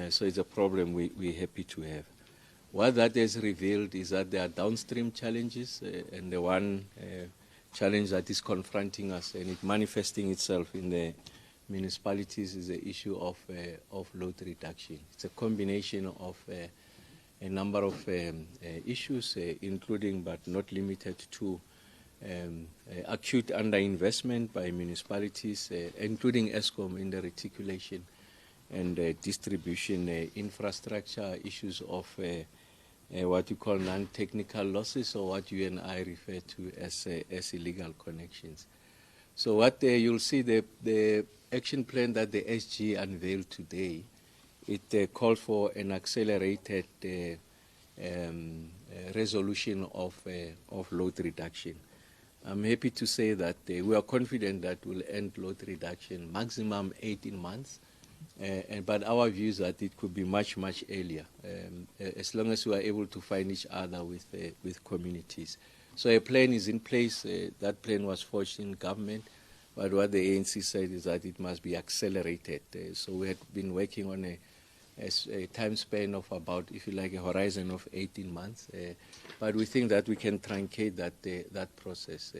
So it's a problem we're happy to have. What that has revealed is that there are downstream challenges, and the one challenge that is confronting us and it manifesting itself in the municipalities is the issue of load reduction. It's a combination of a number of issues, including but not limited to acute underinvestment by municipalities, including ESCOM in the reticulation and distribution infrastructure, issues of what you call non-technical losses, or what you and I refer to as illegal connections. So what you'll see, the action plan that the SG unveiled today, it called for an accelerated resolution of load reduction. I'm happy to say that we are confident that we'll end load reduction maximum 18 months. But our view is that it could be much, much earlier, as long as we are able to find each other with communities. So a plan is in place. That plan was forged in government, but what the ANC said is that it must be accelerated. So we had been working on a time span of about, if you like, a horizon of 18 months. But we think that we can truncate that process.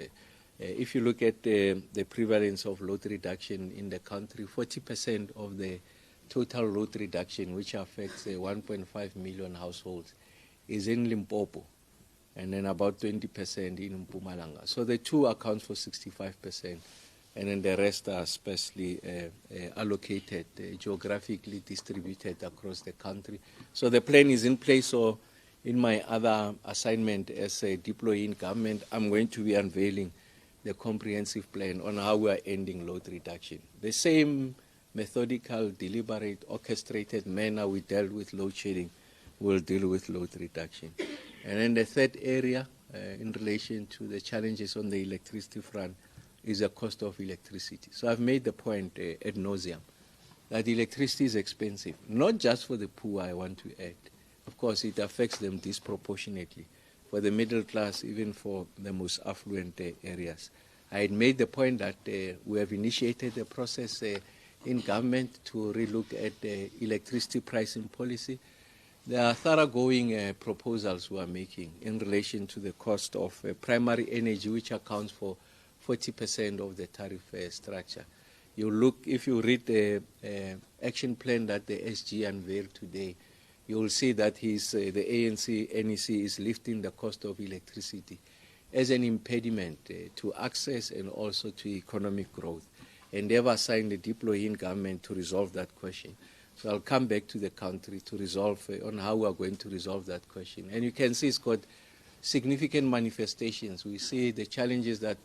If you look at the prevalence of load reduction in the country, 40% of the total load reduction, which affects 1.5 million households, is in Limpopo, and then about 20% in Mpumalanga. So the two accounts for 65%, and then the rest are specially allocated, geographically distributed across the country. So the plan is in place. So in my other assignment as a deployee in government, I'm going to be unveiling the comprehensive plan on how we are ending load reduction. The same methodical, deliberate, orchestrated manner we dealt with load shedding will deal with load reduction. And then the third area in relation to the challenges on the electricity front is the cost of electricity. So I've made the point ad nauseum that electricity is expensive, not just for the poor, I want to add. Of course, it affects them disproportionately. For the middle class, even for the most affluent areas. I had made the point that we have initiated a process in government to relook at electricity pricing policy. there are thoroughgoing proposals we are making in relation to the cost of primary energy, which accounts for 40% of the tariff structure. You look, if you read the action plan that the SG unveiled today, you will see that the ANC NEC is lifting the cost of electricity as an impediment to access and also to economic growth. And they have assigned a deploying government to resolve that question. So I'll come back to the country to resolve on how we are going to resolve that question. And you can see it's got significant manifestations. We see the challenges that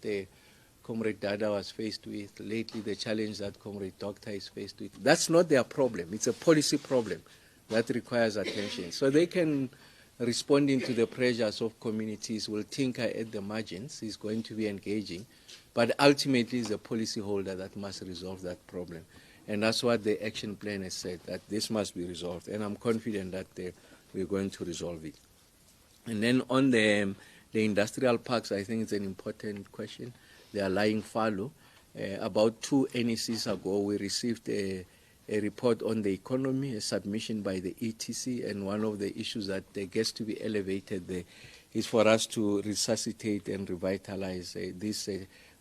Comrade Dada was faced with lately, the challenge that Comrade Doctor is faced with. That's not their problem. It's a policy problem that requires attention. So they can, responding to the pressures of communities, will tinker at the margins, is going to be engaging, but ultimately it's the policyholder that must resolve that problem. And that's what the action plan has said, that this must be resolved. And I'm confident that we're going to resolve it. And then on the industrial parks, I think it's an important question. They are lying fallow. About 2 NECs ago, we received a report on the economy, a submission by the ETC, and one of the issues that gets to be elevated there is for us to resuscitate and revitalize these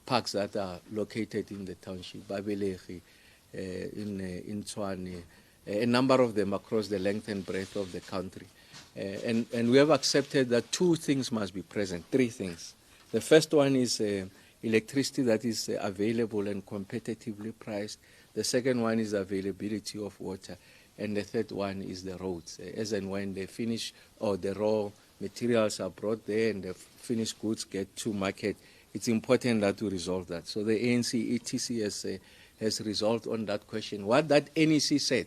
parks that are located in the township, Babelegi, in Tshwane, a number of them across the length and breadth of the country. And we have accepted that 2 things must be present, 3 things. The first one is electricity that is available and competitively priced. The second one is availability of water. And the third one is the roads. As and when they finish, or the raw materials are brought there and the finished goods get to market, it's important that we resolve that. So the ANC ETC has resolved on that question. What that NEC said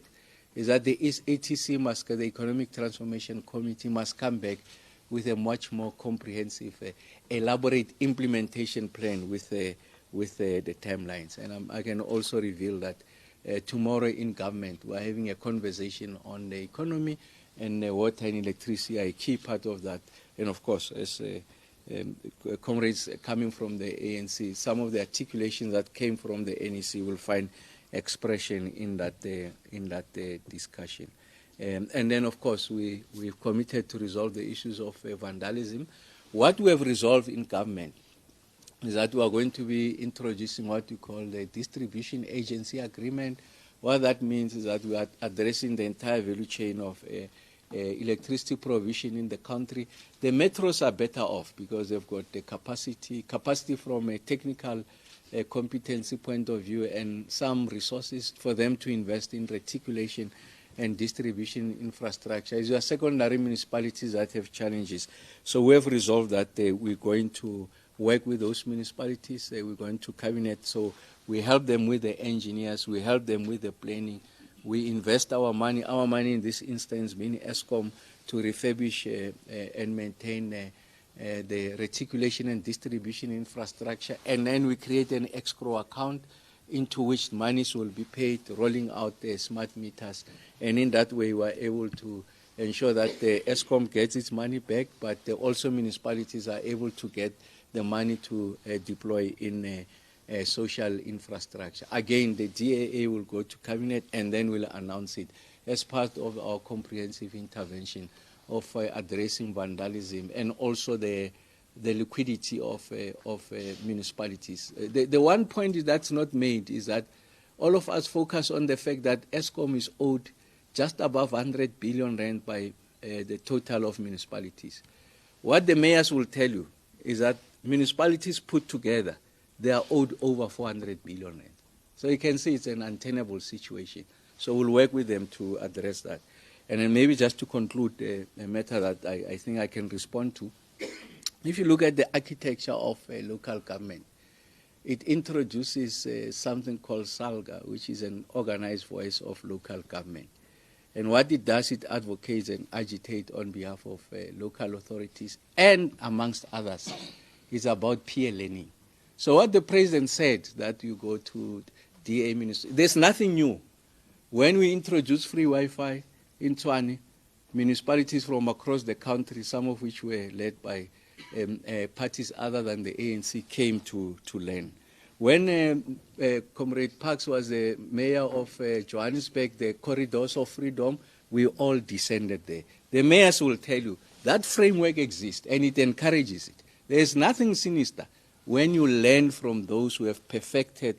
is that the ETC must, the Economic Transformation Committee must come back with a much more comprehensive, elaborate implementation plan with the timelines. And I can also reveal that tomorrow in government we're having a conversation on the economy, and water and electricity are a key part of that. And of course, as comrades coming from the ANC, some of the articulations that came from the NEC will find expression in that discussion. And then, of course, we've committed to resolve the issues of vandalism. What we have resolved in government is that we are going to be introducing what we call the distribution agency agreement. What that means is that we are addressing the entire value chain of electricity provision in the country. The metros are better off because they've got the capacity from a technical competency point of view, and some resources for them to invest in reticulation and distribution infrastructure. These are secondary municipalities that have challenges. So we have resolved that we're going to work with those municipalities. We're going to cabinet. So we help them with the engineers. We help them with the planning. We invest our money in this instance being ESCOM, to refurbish and maintain the reticulation and distribution infrastructure. And then we create an escrow account into which monies will be paid, rolling out the smart meters. And in that way, we are able to ensure that the ESCOM gets its money back, but also municipalities are able to get the money to deploy in social infrastructure. Again, the DAA will go to cabinet, and then we'll announce it as part of our comprehensive intervention of addressing vandalism and also the liquidity of municipalities. The one point that's not made is that all of us focus on the fact that ESCOM is owed just above 100 billion rand by the total of municipalities. What the mayors will tell you is that municipalities put together, they are owed over 400 billion rand. So you can see it's an untenable situation. So we'll work with them to address that. And then maybe just to conclude a matter that I think I can respond to, if you look at the architecture of a local government, it introduces something called SALGA, which is an organized voice of local government. And what it does, it advocates and agitates on behalf of local authorities and, amongst others, is about peer learning. So what the president said, that you go to DA ministry, there's nothing new. When we introduced free Wi-Fi in Tshwane, municipalities from across the country, some of which were led by parties other than the ANC, came to learn. When Comrade Parks was the mayor of Johannesburg, the corridors of freedom, we all descended there. The mayors will tell you that framework exists and it encourages it. There is nothing sinister when you learn from those who have perfected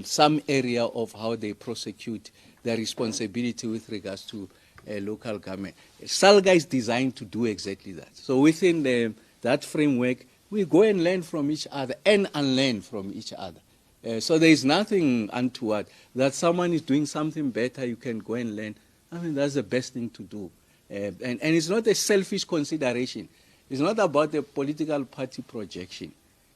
some area of how they prosecute their responsibility with regards to local government. SALGA is designed to do exactly that. So within that framework, we go and learn from each other and unlearn from each other. So there is nothing untoward. That someone is doing something better, you can go and learn. I mean, that's the best thing to do. And it's not a selfish consideration. It's not about a political party projection.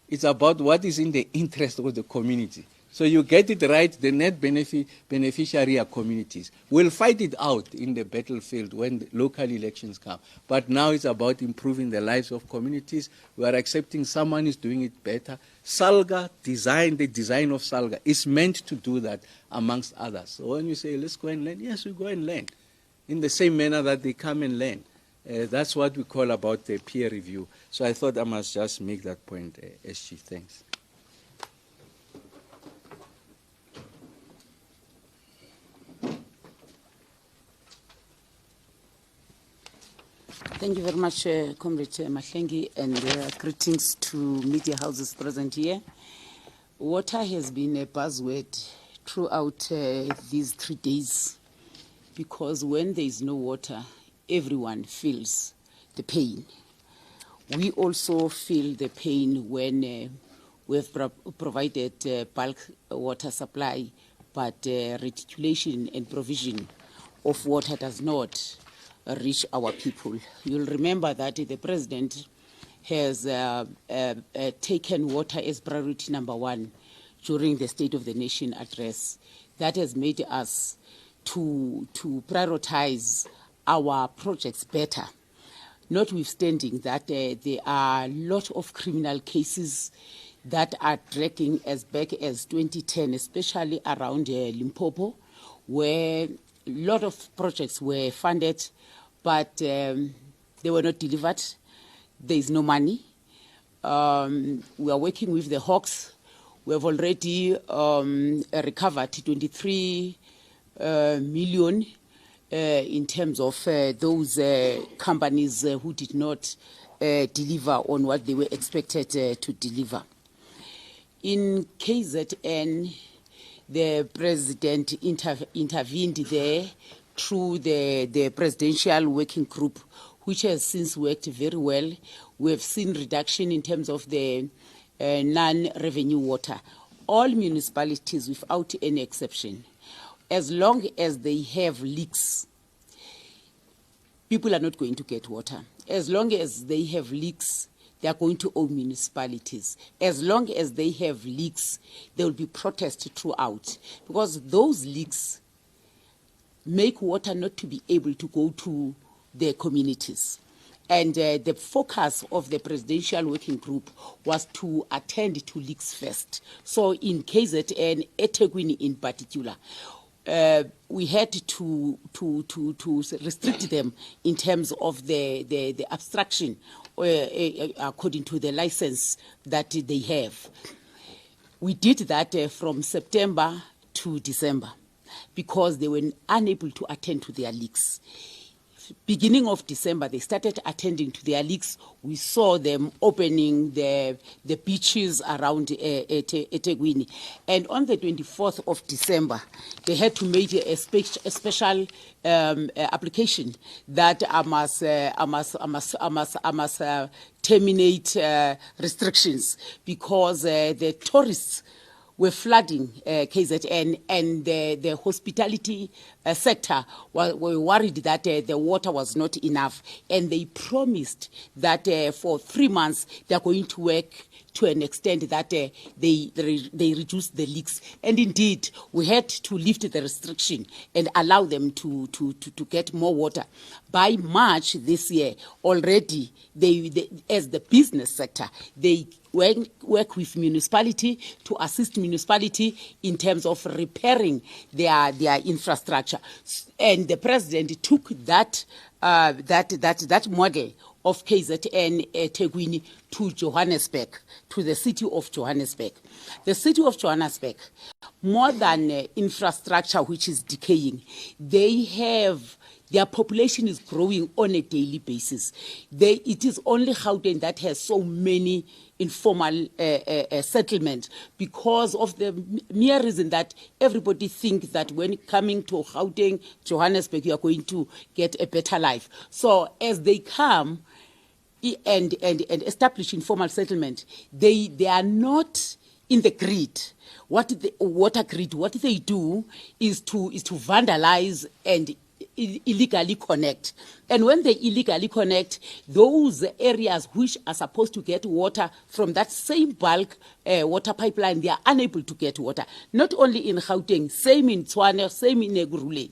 It's about what is in the interest of the community. So you get it right, the net beneficiary are communities. We'll fight it out in the battlefield when the local elections come. But now it's about improving the lives of communities. We are accepting someone is doing it better. SALGA the design of SALGA is meant to do that amongst others. So when you say, let's go and learn, yes, we go and learn in the same manner that they come and learn. That's what we call about the peer review. So I thought I must just make that point, SG. Thanks. Thank you very much, Comrade Mahlengi, and greetings to media houses present here. Water has been a buzzword throughout these 3 days, because when there is no water, everyone feels the pain. We also feel the pain when we have provided bulk water supply, but reticulation and provision of water does not reach our people. You'll remember that the President has taken water as priority number 1 during the State of the Nation address. That has made us to prioritize our projects better, notwithstanding that there are a lot of criminal cases that are dragging as back as 2010, especially around Limpopo, where a lot of projects were funded, but they were not delivered. There is no money. We are working with the Hawks. We have already recovered 23 million in terms of those companies who did not deliver on what they were expected to deliver. In KZN, the President intervened there through the Presidential Working Group, which has since worked very well. We have seen reduction in terms of the non-revenue water. All municipalities, without any exception, as long as they have leaks, people are not going to get water. As long as they have leaks, they are going to owe municipalities. As long as they have leaks, there will be protests throughout, because those leaks make water not to be able to go to their communities. And the focus of the Presidential Working Group was to attend to leaks first. So in KZN, eThekwini in particular, we had to restrict them in terms of the abstraction according to the license that they have. We did that from September to December, because they were unable to attend to their leaks. Beginning of December, they started attending to their leaks. We saw them opening the beaches around eThekwini. And on the 24th of December, they had to make a special application that I must terminate restrictions, because the tourists were flooding KZN, and the hospitality sector were worried that the water was not enough, and they promised that for 3 months they are going to work to an extent that they reduce the leaks. And indeed, we had to lift the restriction and allow them to get more water. By March this year, already, they as the business sector, they work with municipality to assist municipality in terms of repairing their infrastructure. And the President took that model of KZN eThekwini to Johannesburg, to the city of Johannesburg. The city of Johannesburg more than infrastructure which is decaying, their population is growing on a daily basis. It is only Gauteng that has so many informal settlements because of the mere reason that everybody thinks that when coming to Gauteng, Johannesburg, you are going to get a better life. So as they come and establish informal settlement, they are not in the grid. Water grid, what they do is to vandalize and illegally connect. And when they illegally connect, those areas which are supposed to get water from that same bulk water pipeline, they are unable to get water. Not only in Gauteng, same in Tshwane, same in Ekurhuleni.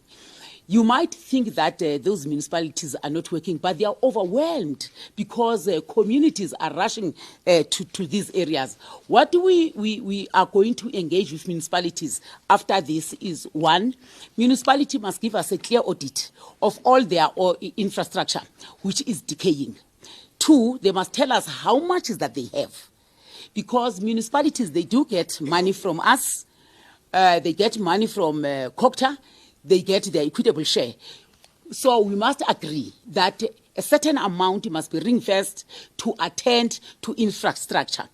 You might think that those municipalities are not working, but they are overwhelmed because communities are rushing to these areas. What we are going to engage with municipalities after this is, one, municipality must give us a clear audit of all their infrastructure, which is decaying. Two, they must tell us how much is that they have. Because municipalities, they do get money from us, they get money from COCTA, they get their equitable share. So we must agree that a certain amount must be ring-fenced to attend to infrastructure.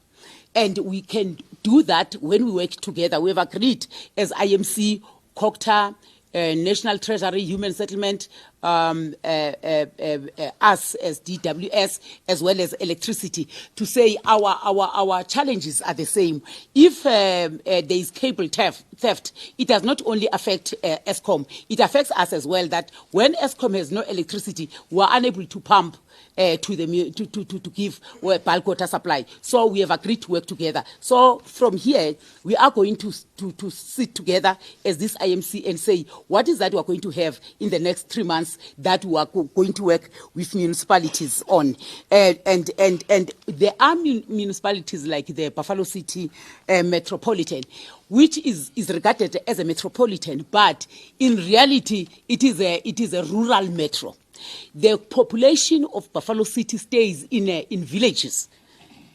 And we can do that when we work together. We have agreed as IMC, COCTA, National Treasury, Human Settlement, us as DWS, as well as electricity, to say our challenges are the same. If there is cable theft, it does not only affect Eskom, it affects us as well, that when Eskom has no electricity, we are unable to pump to give bulk water supply. So we have agreed to work together. So from here, we are going to sit together as this IMC and say, what is that we are going to have in the next 3 months that we are going to work with municipalities on. And there are municipalities like the Buffalo City Metropolitan, which is regarded as a metropolitan, but in reality, it is a rural metro. The population of Buffalo City stays in villages,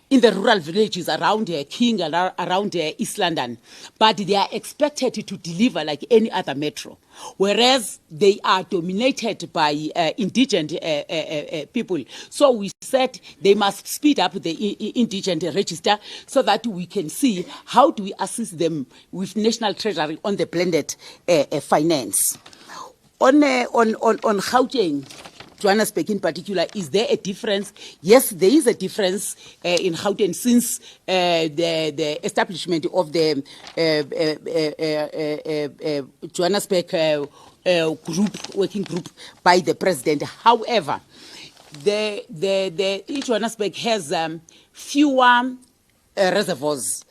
in the rural villages around King and around East London, but they are expected to deliver like any other metro, whereas they are dominated by indigent people. So we said they must speed up the indigent register so that we can see how do we assist them with National Treasury on the blended finance. On Gauteng, Johannesburg in particular, is there a difference? Yes, there is a difference in Gauteng since the establishment of the Johannesburg working group by the president. However, the Johannesburg has fewer reservoirs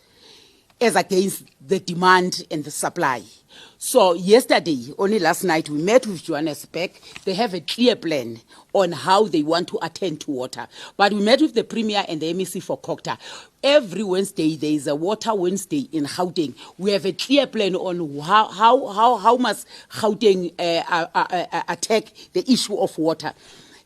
as against the demand and the supply. So yesterday, only last night, we met with Johannesburg. They have a clear plan on how they want to attend to water. But we met with the Premier and the MEC for COCTA. Every Wednesday, there is a Water Wednesday in Gauteng. We have a clear plan on how must Gauteng attack the issue of water.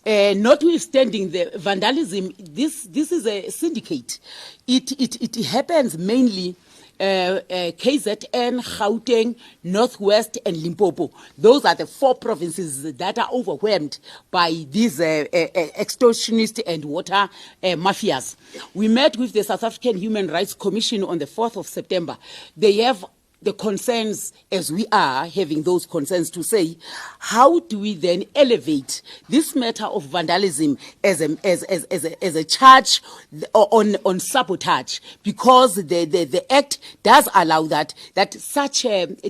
Notwithstanding the vandalism, this is a syndicate. It happens mainly KZN, Gauteng, Northwest, and Limpopo. Those are the 4 provinces that are overwhelmed by these extortionists and water mafias. We met with the South African Human Rights Commission on the 4th of September. They have the concerns, as we are having those concerns, to say, how do we then elevate this matter of vandalism as a charge on sabotage? Because the Act does allow that such the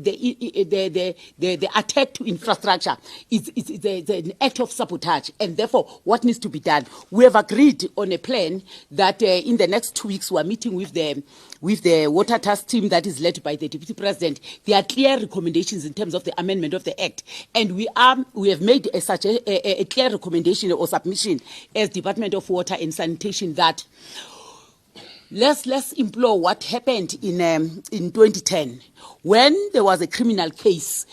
attack to infrastructure is an act of sabotage, and therefore what needs to be done? We have agreed on a plan that in the next 2 weeks we are meeting with the water task team that is led by the Deputy President. There are clear recommendations in terms of the amendment of the Act, and we have made such a clear recommendation or submission as Department of Water and Sanitation that let's implore what happened in 2010 when there was a criminal case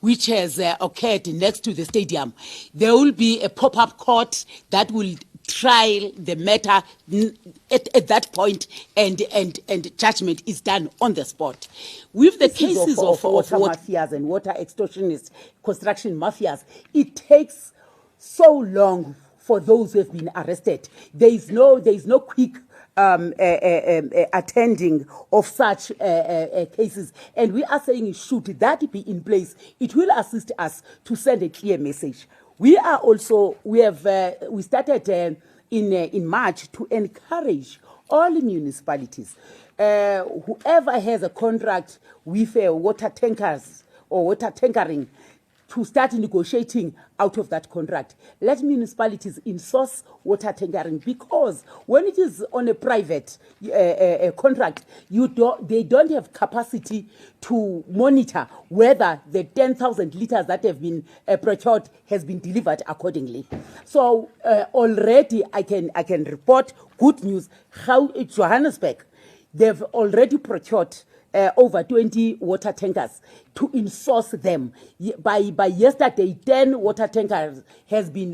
which has occurred next to the stadium. There will be a pop-up court that will trial the matter at that point, and judgment is done on the spot. With the cases of water mafias and water extortionists, construction mafias, it takes so long for those who have been arrested. There is no quick attending of such cases, and we are saying, should that be in place, it will assist us to send a clear message. We started in March to encourage all municipalities, whoever has a contract with water tankers or water tankering, to start negotiating out of that contract. Let municipalities insource water tankering, because when it is on a private contract, they don't have capacity to monitor whether the 10,000 liters that have been procured has been delivered accordingly. So already I can report good news. How Johannesburg, they've already procured over 20 water tankers to insource them. By yesterday, 10 water tankers has been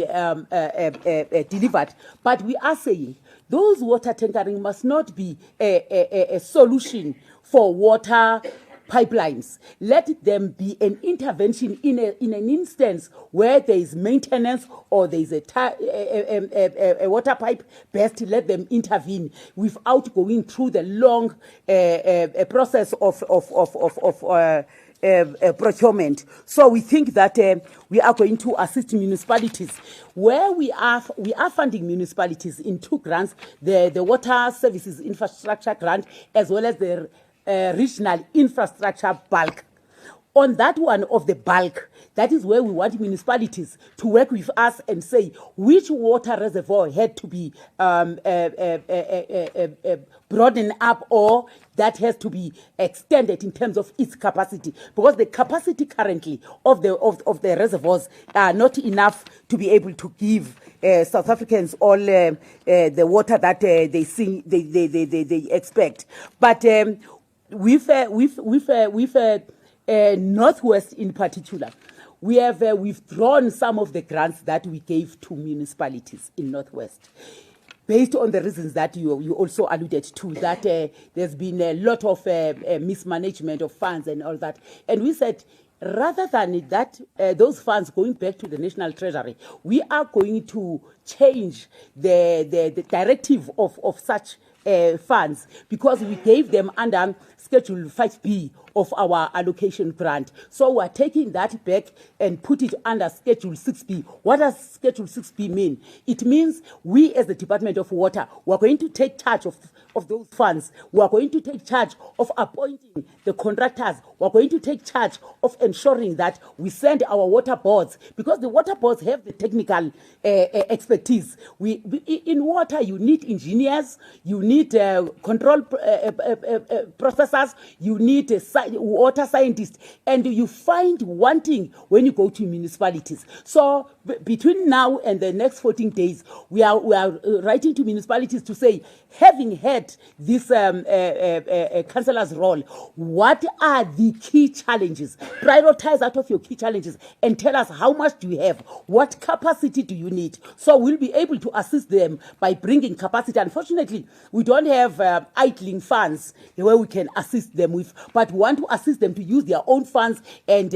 delivered. But we are saying those water tankering must not be a solution for water pipelines. Let them be an intervention in an instance where there is maintenance or there is a water pipe. Best let them intervene without going through the long process of procurement. So we think that we are going to assist municipalities where we are funding municipalities in 2 grants: the water services infrastructure grant, as well as the regional infrastructure bulk. On that one of the bulk, that is where we want municipalities to work with us and say which water reservoir had to be broadened up, or that has to be extended in terms of its capacity, because the capacity currently of the reservoirs are not enough to be able to give South Africans all the water that they expect. But with Northwest in particular, we have withdrawn some of the grants that we gave to municipalities in Northwest, based on the reasons that you also alluded to, that there's been a lot of mismanagement of funds and all that. And we said, rather than that, those funds going back to the National Treasury, we are going to change the directive of such funds, because we gave them under Schedule 5B of our allocation grant. So we're taking that back and put it under Schedule 6B. What does Schedule 6B mean? It means we, as the Department of Water, we're going to take charge of those funds. We're going to take charge of appointing the contractors. We're going to take charge of ensuring that we send our water boards, because the water boards have the technical expertise. In water, you need engineers, you need control processors, you need water scientists, and you find wanting when you go to municipalities. So between now and the next 14 days, we are writing to municipalities to say, having had this councillor's role, what are the key challenges? Prioritize out of your key challenges and tell us how much do you have, what capacity do you need? So we'll be able to assist them by bringing capacity. Unfortunately, we don't have idling funds where we can assist them with, but we want to assist them to use their own funds, and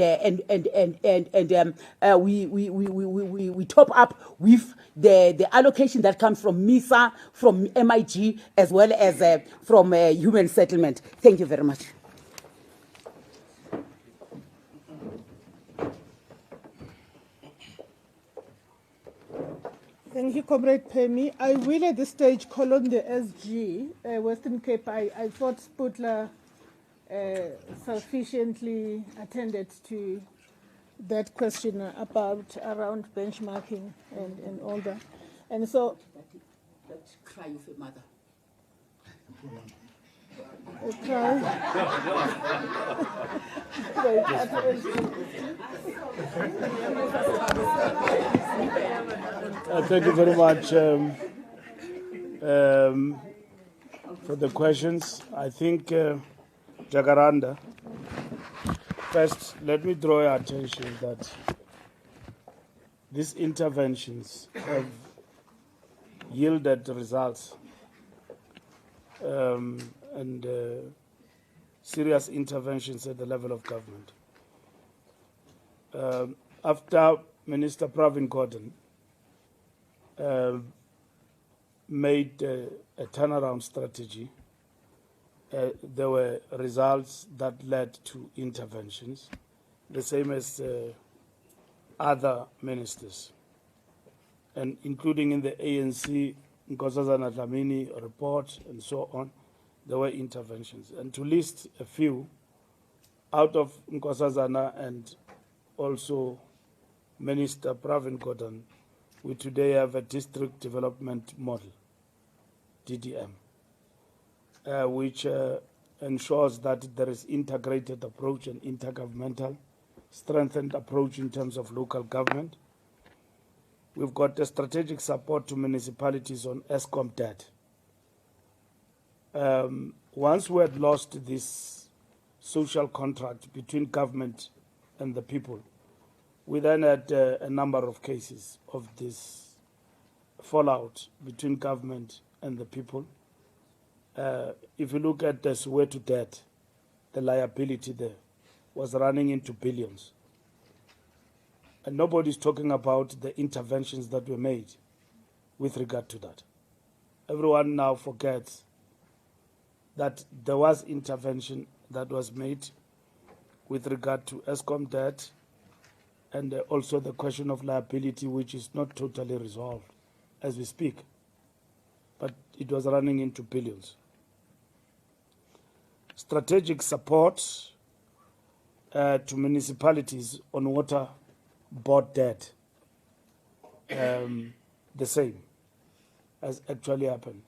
we top up with the allocation that comes from MISA, from MIG, as well as from human settlement. Thank you very much. Thank you, Comrade Pemi. I will at this stage call on the SG, Western Cape. I thought Sputler sufficiently attended to that question around benchmarking and all that. And so... That cry of a mother. Thank you very much for the questions. I think, Jacaranda, first, let me draw your attention that these interventions have yielded results and serious interventions at the level of government. After Minister Pravin Gordhan made a turnaround strategy, there were results that led to interventions, the same as other ministers, and including in the ANC Nkosazana Dlamini report and so on, there were interventions. And to list a few, out of Nkosazana and also Minister Pravin Gordhan, we today have a district development model, DDM, which ensures that there is integrated approach and intergovernmental, strengthened approach in terms of local government. We've got a strategic support to municipalities on ESCOM debt. Once we had lost this social contract between government and the people, we then had a number of cases of this fallout between government and the people. If you look at the Soweto debt, the liability there was running into billions. And nobody's talking about the interventions that were made with regard to that. Everyone now forgets that there was intervention that was made with regard to ESCOM debt and also the question of liability, which is not totally resolved as we speak, but it was running into billions. Strategic support to municipalities on water board debt, the same has actually happened.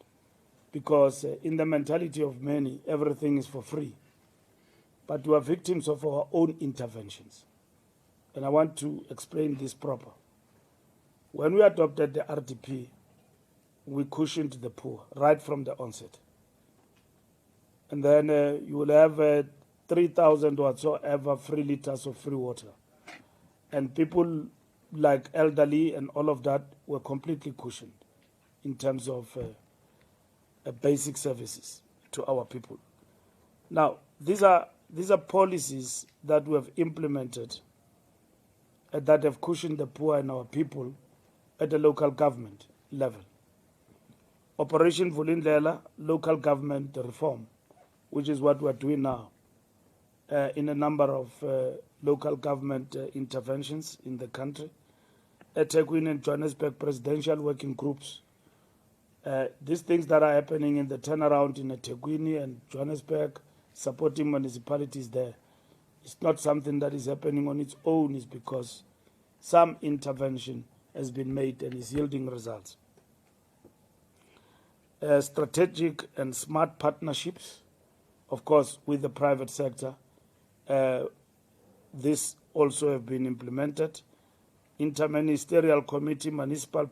Because in the mentality of many, everything is for free. But we are victims of our own interventions. And I want to explain this proper. When we adopted the RDP, we cushioned the poor right from the onset. And then you will have 3,000 whatsoever free liters of free water. And people like elderly and all of that were completely cushioned in terms of basic services to our people. Now, these are policies that we have implemented that have cushioned the poor and our people at the local government level. Operation Vulindlela, local government reform, which is what we're doing now in a number of local government interventions in the country. eThekwini and Johannesburg presidential working groups. These things that are happening in the turnaround in eThekwini and Johannesburg, supporting municipalities there, it's not something that is happening on its own. It's because some intervention has been made and is yielding results. Strategic and smart partnerships, of course, with the private sector. This also have been implemented. Interministerial Committee, Municipal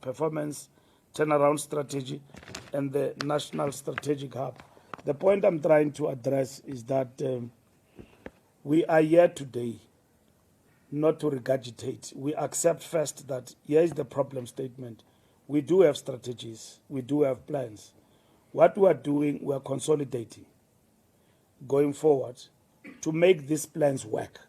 Performance Turnaround Strategy, and the National Strategic Hub. The point I'm trying to address is that we are here today not to regurgitate. We accept first that here is the problem statement. We do have strategies. We do have plans. What we are doing, we are consolidating going forward to make these plans work.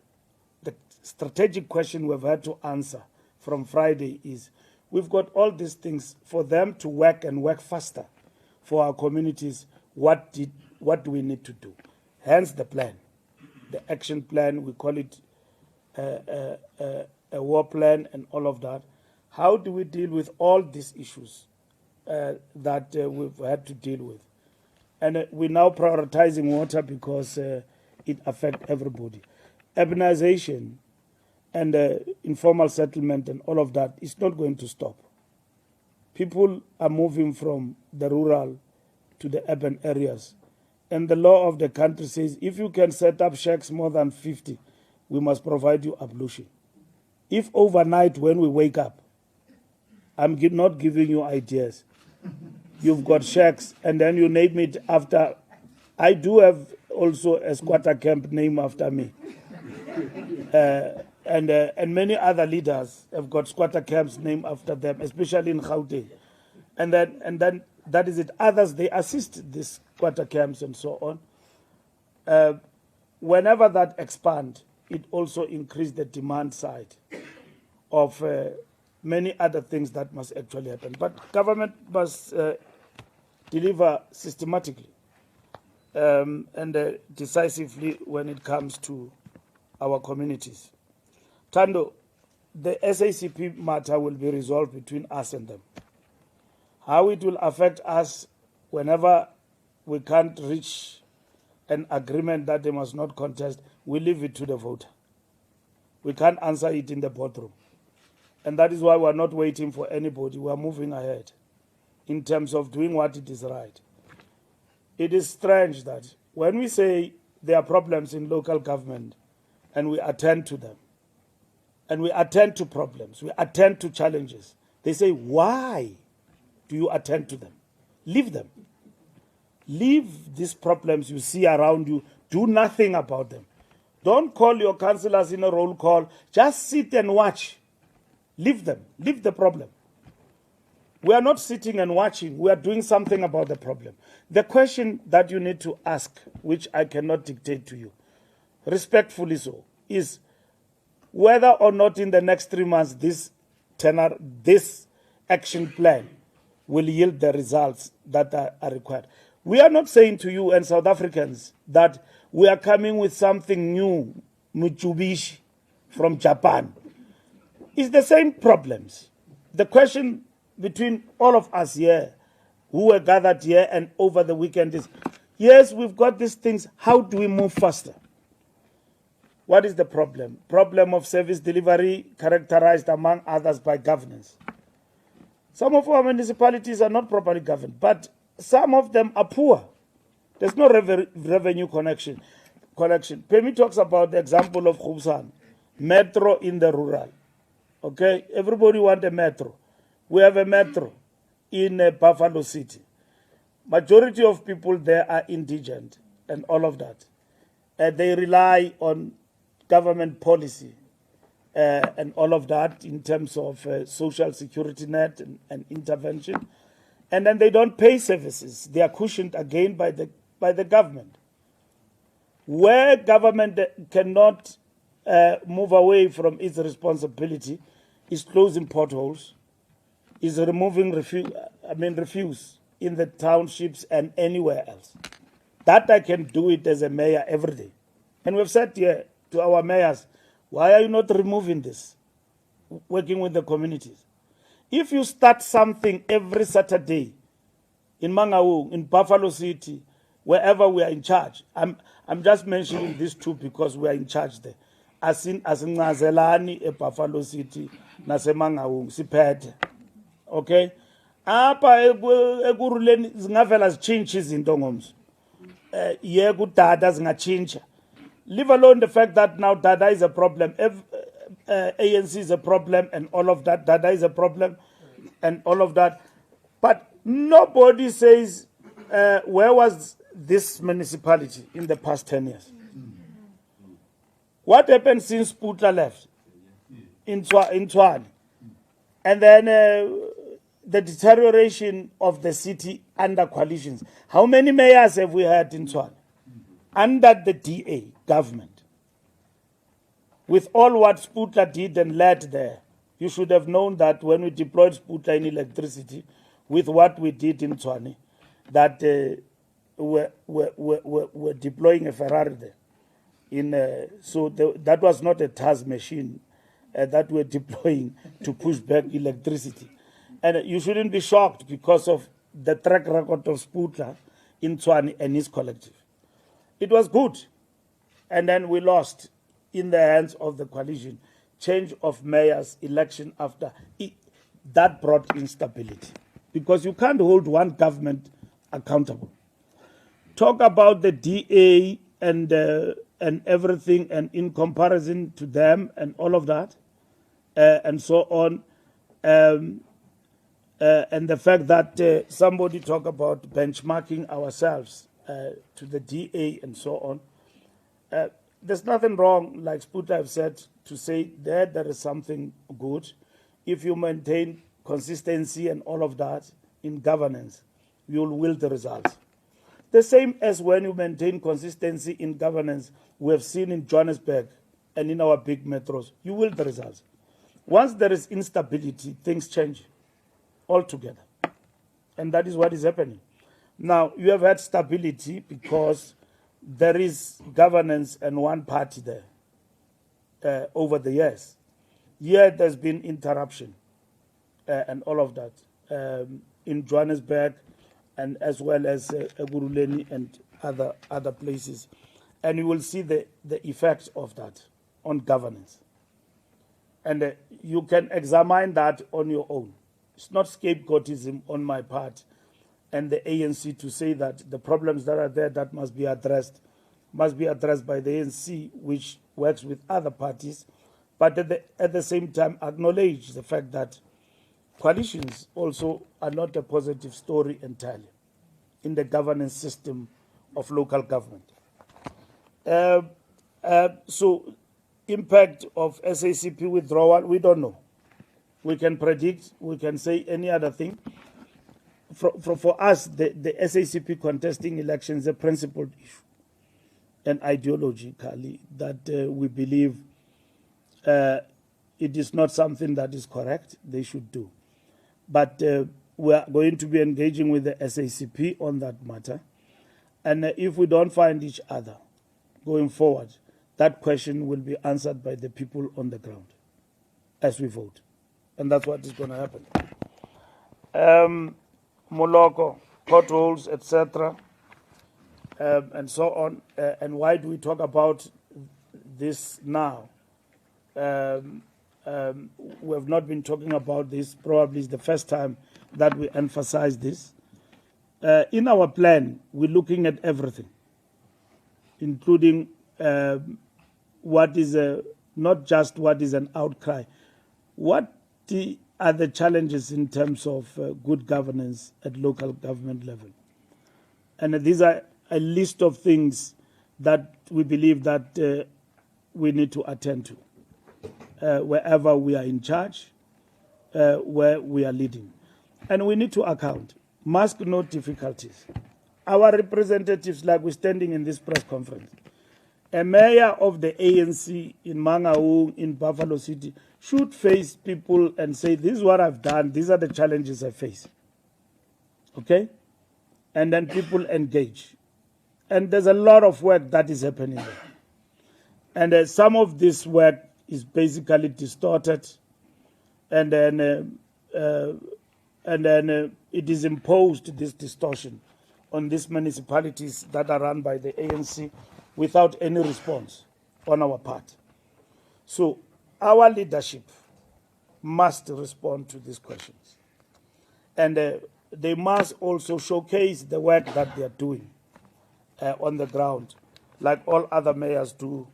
The strategic question we've had to answer from Friday is, we've got all these things for them to work and work faster for our communities. What do we need to do? Hence the plan, the action plan. We call it a war plan and all of that. How do we deal with all these issues that we've had to deal with? And we're now prioritizing water because it affects everybody. Urbanization and informal settlement and all of that is not going to stop. People are moving from the rural to the urban areas. And the law of the country says if you can set up shacks more than 50, we must provide you ablution. If overnight when we wake up, I'm not giving you ideas, you've got shacks and then you name it after, I do have also a squatter camp named after me. And many other leaders have got squatter camps named after them, especially in Gauteng. and then that is it. Others, they assist these quarter camps and so on. Whenever that expand, it also increase the demand side of many other things that must actually happen. But government must deliver systematically and decisively when it comes to our communities. Tando, the SACP matter will be resolved between us and them. How it will affect us whenever we can't reach an agreement that they must not contest, we leave it to the voter. We can't answer it in the boardroom. And that is why we're not waiting for anybody. We're moving ahead in terms of doing what it is right. It is strange that when we say there are problems in local government and we attend to them, and we attend to problems, we attend to challenges, they say, why do you attend to them? Leave them. Leave these problems you see around you. Do nothing about them. Don't call your councillors in a roll call. Just sit and watch. Leave them. Leave the problem. We are not sitting and watching. We are doing something about the problem. The question that you need to ask, which I cannot dictate to you, respectfully so, is whether or not in the next 3 months this action plan will yield the results that are required. We are not saying to you and South Africans that we are coming with something new, Mitsubishi from Japan. It's the same problems. The question between all of us here who were gathered here and over the weekend is, yes, we've got these things. How do we move faster? What is the problem? Problem of service delivery characterized among others by governance. Some of our municipalities are not properly governed, but some of them are poor. There's no revenue connection. Pemi talks about the example of Khubsan, metro in the rural. Okay, everybody wants a metro. We have a metro in Buffalo City. Majority of people there are indigent and all of that. They rely on government policy and all of that in terms of social security net and intervention. And then they don't pay services. They are cushioned again by the government. Where government cannot move away from its responsibility is closing potholes, is removing refuse in the townships and anywhere else. That I can do it as a mayor every day. And we've said here to our mayors, why are you not removing this? Working with the communities. If you start something every Saturday in Mangaung, in Buffalo City, wherever we are in charge, I'm just mentioning these two because we are in charge there. As in Ngazelani, Buffalo City, Nase Mangaung, Sipete. Okay? Apa ekuruleni zingavela zichinje izinto ngomso. Yego data zingachinja. Leave alone the fact that now data is a problem. ANC is a problem and all of that. Data is a problem and all of that. But nobody says where was this municipality in the past 10 years? What happened since Putla left in Tshwane? And then the deterioration of the city under coalitions. How many mayors have we had in Tshwane? Under the DA government. With all what Sputla did and led there, you should have known that when we deployed Sputla in electricity, with what we did in Tshwane, that we're deploying a Ferrari there. That was not a TAS machine that we're deploying to push back electricity. And you shouldn't be shocked because of the track record of Sputla in Tshwane and his collective. It was good. And then we lost in the hands of the coalition. Change of mayors, election after. That brought instability. Because you can't hold one government accountable. Talk about the DA and everything, and in comparison to them and all of that, and so on. And the fact that somebody talk about benchmarking ourselves to the DA and so on. There's nothing wrong, like Sputa have said, to say there is something good. If you maintain consistency and all of that, in governance, you will wield the results. The same as when you maintain consistency in governance, we have seen in Johannesburg and in our big metros, you wield the results. Once there is instability, things change altogether. And that is what is happening. Now, you have had stability because there is governance and one party there over the years. Yet there's been interruption and all of that in Johannesburg and as well as Ekurhuleni and other places. And you will see the effect of that on governance. And you can examine that on your own. It's not scapegoatism on my part and the ANC to say that the problems that are there that must be addressed by the ANC, which works with other parties, but at the same time acknowledge the fact that coalitions also are not a positive story entirely in the governance system of local government. So impact of SACP withdrawal, we don't know. We can predict, we can say any other thing. For us, the SACP contesting elections is a principled issue, and ideologically that we believe it is not something that is correct, they should do. But we are going to be engaging with the SACP on that matter. And if we don't find each other going forward, that question will be answered by the people on the ground as we vote. And that's what is going to happen. Moloko, potholes, etc., and so on. And why do we talk about this now? We have not been talking about this. Probably it's the first time that we emphasize this. In our plan, we're looking at everything, including what is not just what is an outcry. What are the challenges in terms of good governance at local government level? And these are a list of things that we believe that we need to attend to wherever we are in charge, where we are leading. And we need to account, mask no difficulties. Our representatives, like we're standing in this press conference, a mayor of the ANC in Mangaung, in Buffalo City, should face people and say, this is what I've done, these are the challenges I face. Okay? And then people engage. And there's a lot of work that is happening there. And some of this work is basically distorted, and then it is imposed, this distortion, on these municipalities that are run by the ANC without any response on our part. So our leadership must respond to these questions. And they must also showcase the work that they are doing on the ground, like all other mayors do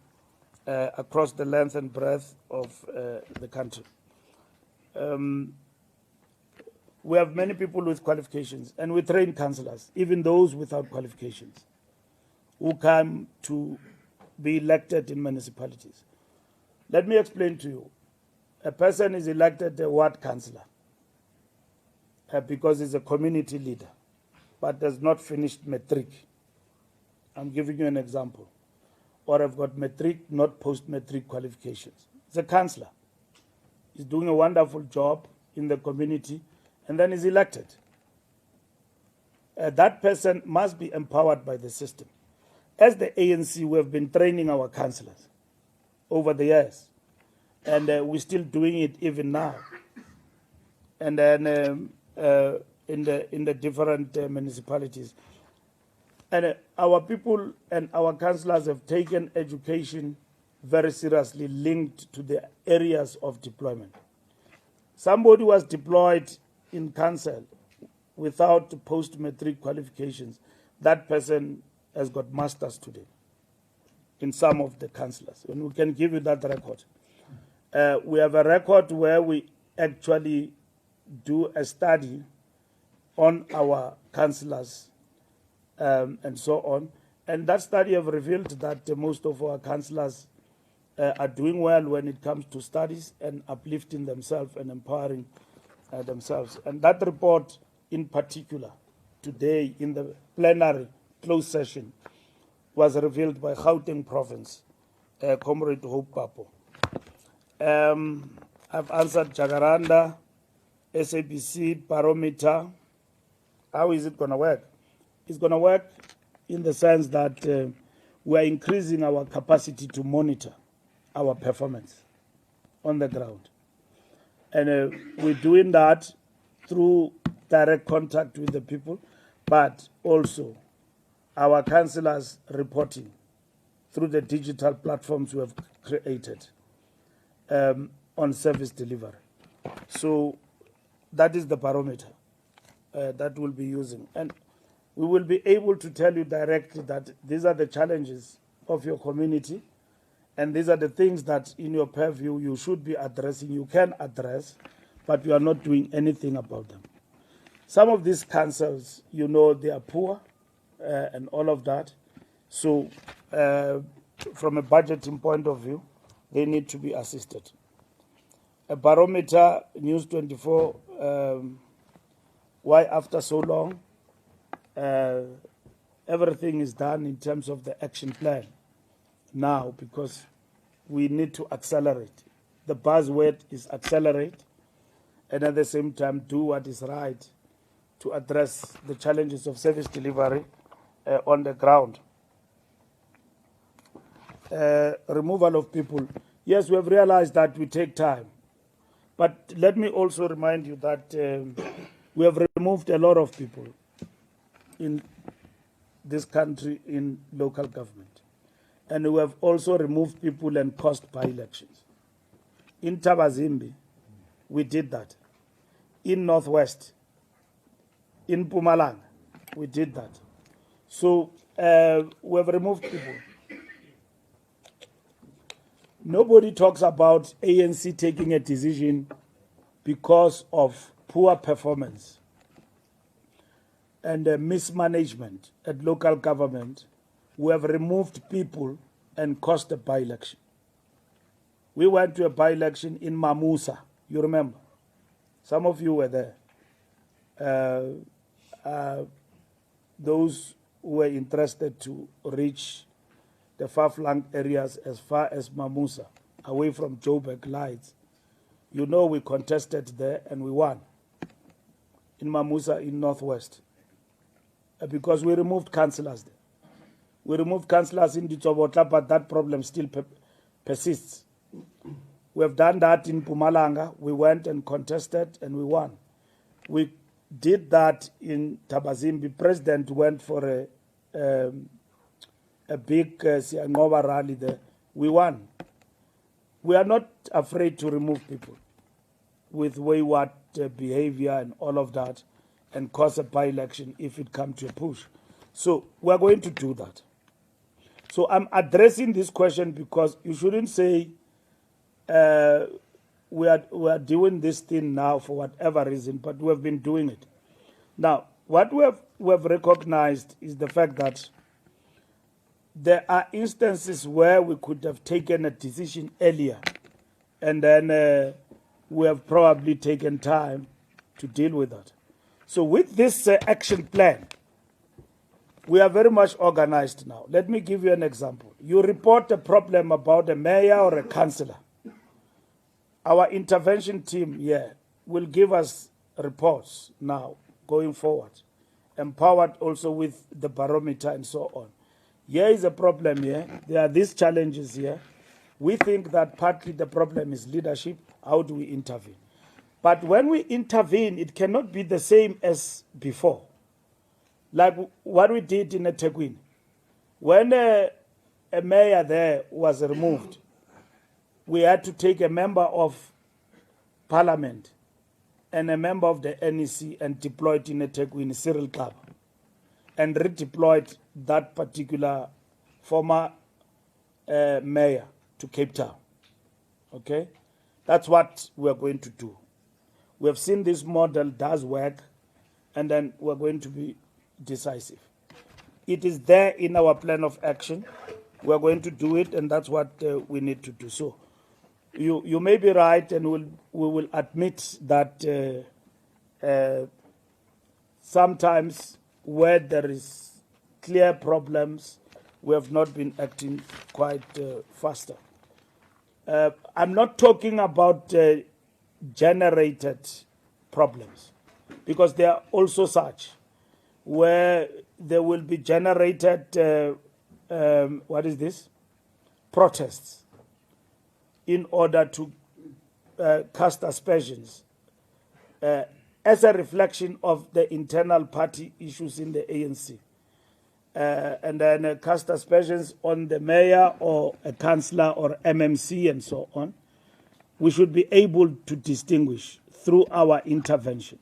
across the length and breadth of the country. We have many people with qualifications, and we train councillors, even those without qualifications, who come to be elected in municipalities. Let me explain to you. A person is elected a ward councillor because he's a community leader, but has not finished matric. I'm giving you an example. Or have got matric, not post-matric qualifications. It's a councillor. He's doing a wonderful job in the community, and then is elected. That person must be empowered by the system. As the ANC, we have been training our councillors over the years, and we're still doing it even now. And then in the different municipalities. And our people and our councillors have taken education very seriously, linked to the areas of deployment. Somebody was deployed in council without post-matric qualifications. That person has got masters today in some of the councillors, and we can give you that record. We have a record where we actually do a study on our councillors and so on. And that study have revealed that most of our councillors are doing well when it comes to studies and uplifting themselves and empowering themselves. And that report in particular, today in the plenary closed session, was revealed by Gauteng Province, Comrade Hope Papo. I've answered Jacaranda, SABC, Barometer. How is it going to work? It's going to work in the sense that we are increasing our capacity to monitor our performance on the ground. And we're doing that through direct contact with the people, but also our councillors reporting through the digital platforms we have created on service delivery. So that is the barometer that we'll be using. And we will be able to tell you directly that these are the challenges of your community, and these are the things that in your purview you should be addressing, you can address, but you are not doing anything about them. Some of these councils, you know, they are poor and all of that. So from a budgeting point of view, they need to be assisted. A barometer, News 24, why after so long? Everything is done in terms of the action plan now, because we need to accelerate. The buzzword is accelerate, and at the same time do what is right to address the challenges of service delivery on the ground. Removal of people. Yes, we have realized that we take time. But let me also remind you that we have removed a lot of people in this country in local government. And we have also removed people and caused by-elections. In Tabazimbi, we did that. In Northwest, in Mpumalanga, we did that. So we have removed people. Nobody talks about ANC taking a decision because of poor performance and mismanagement at local government. We have removed people and caused a by-election. We went to a by-election in Mamusa, you remember. Some of you were there. Those who were interested to reach the far-flung areas as far as Mamusa, away from Joburg Lights. You know we contested there and we won. In Mamusa, in Northwest. Because we removed councillors there. We removed councillors in Ditsobotla, but that problem still persists. We have done that in Mpumalanga. We went and contested and we won. We did that in Tabazimbi. President went for a big Siangoba rally there. We won. We are not afraid to remove people with wayward behavior and all of that and cause a by-election if it comes to a push. So we are going to do that. So I'm addressing this question because you shouldn't say we are doing this thing now for whatever reason, but we have been doing it. Now, what we have recognized is the fact that there are instances where we could have taken a decision earlier, and then we have probably taken time to deal with that. So with this action plan, we are very much organized now. Let me give you an example. You report a problem about a mayor or a councillor. Our intervention team here will give us reports now going forward, empowered also with the barometer and so on. Here is a problem here. There are these challenges here. We think that partly the problem is leadership. How do we intervene? But when we intervene, it cannot be the same as before. Like what we did in eThekwini. When a mayor there was removed, we had to take a member of parliament and a member of the NEC and deploy it in eThekwini, Cyril Club, and redeployed that particular former mayor to Cape Town. Okay? That's what we're going to do. We have seen this model does work, and then we're going to be decisive. It is there in our plan of action. We're going to do it, and that's what we need to do. So you may be right, and we will admit that sometimes where there is clear problems, we have not been acting quite faster. I'm not talking about generated problems, because there are also such where there will be generated, protests in order to cast aspersions as a reflection of the internal party issues in the ANC. And then cast aspersions on the mayor or a councillor or MMC and so on. We should be able to distinguish through our intervention.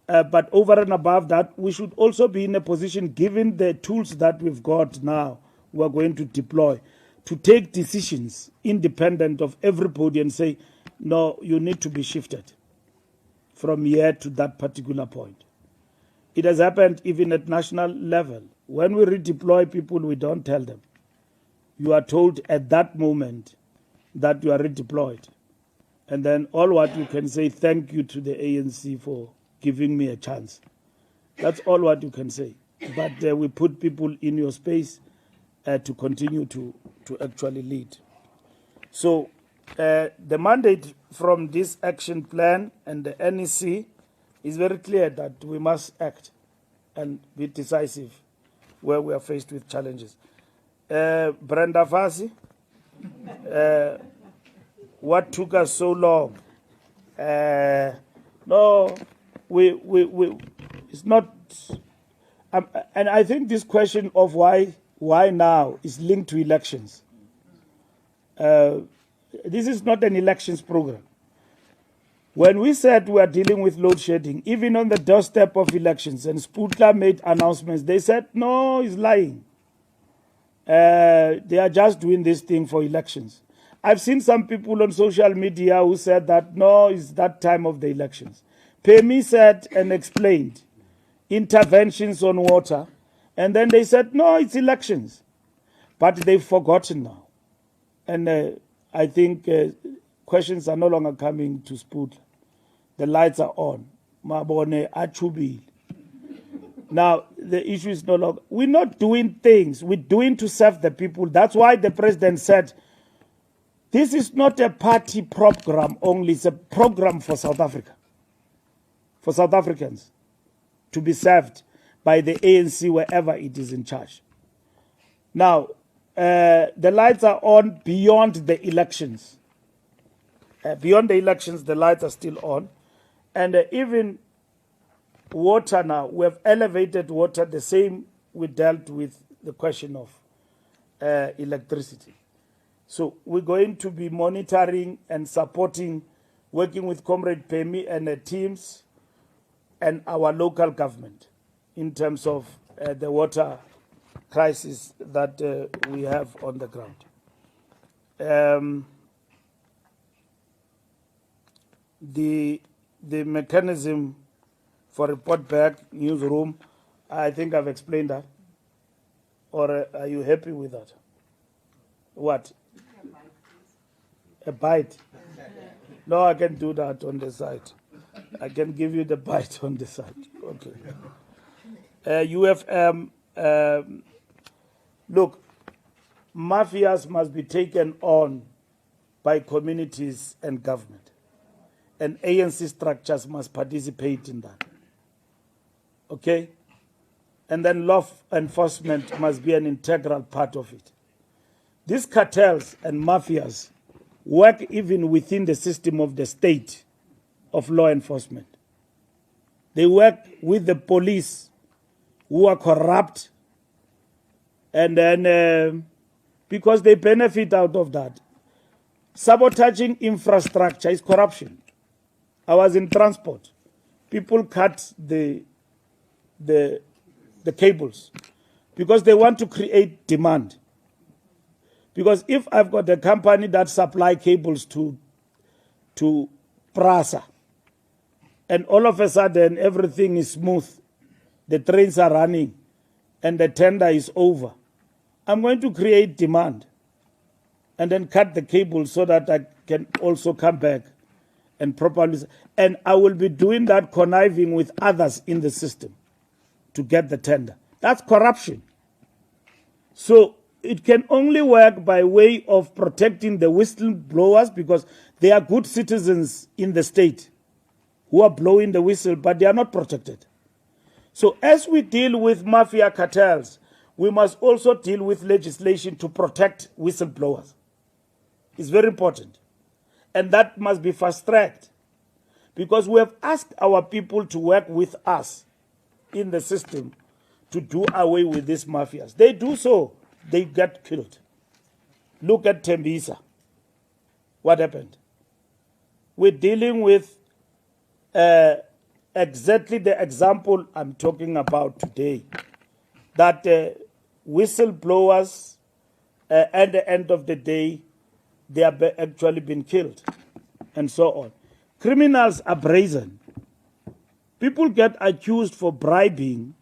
But over and above that, we should also be in a position, given the tools that we've got now, we're going to deploy, to take decisions independent of everybody and say, no, you need to be shifted from here to that particular point. It has happened even at national level. When we redeploy people, we don't tell them. You are told at that moment that you are redeployed. And then all what you can say, thank you to the ANC for giving me a chance. That's all what you can say. But we put people in your space to continue to actually lead. So the mandate from this action plan and the NEC is very clear that we must act and be decisive where we are faced with challenges. Brenda Fassi, what took us so long? No, it's not. And I think this question of why now is linked to elections. This is not an elections program. When we said we are dealing with load shedding, even on the doorstep of elections, and Sputla made announcements, they said, no, he's lying. They are just doing this thing for elections. I've seen some people on social media who said that, no, it's that time of the elections. Pemi said and explained interventions on water, and then they said, no, it's elections. But they've forgotten now. And I think questions are no longer coming to Sputla. The lights are on. Mabone achubile. Now, the issue is no longer, we're not doing things, we're doing to serve the people. That's why the president said, this is not a party program only, it's a program for South Africa, for South Africans to be served by the ANC wherever it is in charge. Now, the lights are on beyond the elections. Beyond the elections, the lights are still on. And even water now, we have elevated water, the same we dealt with the question of electricity. So we're going to be monitoring and supporting, working with Comrade Pemi and the teams and our local government in terms of the water crisis that we have on the ground. The mechanism for report back, newsroom, I think I've explained that. Or are you happy with that? What? A bite? No, I can do that on the side. I can give you the bite on the side. Okay. UFM, look, mafias must be taken on by communities and government. And ANC structures must participate in that. Okay? And then law enforcement must be an integral part of it. These cartels and mafias work even within the system of the state of law enforcement. They work with the police who are corrupt, and then because they benefit out of that. Sabotaging infrastructure is corruption. I was in transport. People cut the cables because they want to create demand. Because if I've got a company that supply cables to Prasa, and all of a sudden everything is smooth, the trains are running, and the tender is over, I'm going to create demand and then cut the cable so that I can also come back and properly. And I will be doing that conniving with others in the system to get the tender. That's corruption. So it can only work by way of protecting the whistleblowers, because they are good citizens in the state who are blowing the whistle, but they are not protected. So as we deal with mafia cartels, we must also deal with legislation to protect whistleblowers. It's very important. And that must be fast-tracked, because we have asked our people to work with us in the system to do away with these mafias. They do so, they get killed. Look at Tembisa. What happened? We're dealing with exactly the example I'm talking about today, that whistleblowers, at the end of the day, they have actually been killed, and so on. Criminals are brazen. People get accused for bribing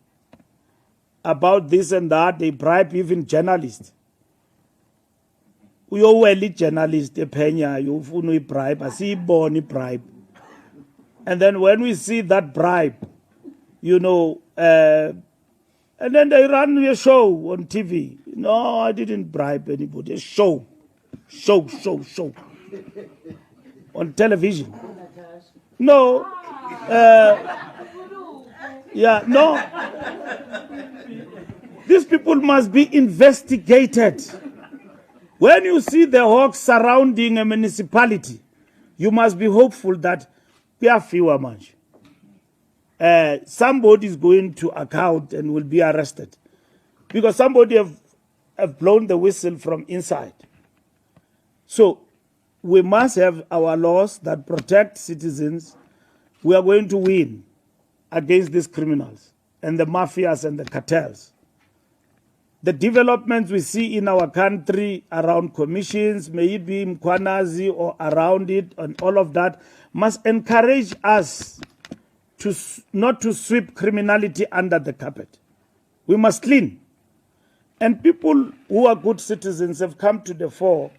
about this and that. They bribe even journalists. We all journalists, you bribe, I see bribe. And then when we see that bribe, and then they run a show on TV. No, I didn't bribe anybody. A show. On television. No. No. These people must be investigated. When you see the hawks surrounding a municipality, you must be hopeful that we are fewer much. Somebody is going to account and will be arrested, because somebody have blown the whistle from inside. So we must have our laws that protect citizens. We are going to win against these criminals and the mafias and the cartels. The developments we see in our country around commissions, may it be Mkwanazi or around it, and all of that, must encourage us to not to sweep criminality under the carpet. We must clean. And people who are good citizens have come to the fore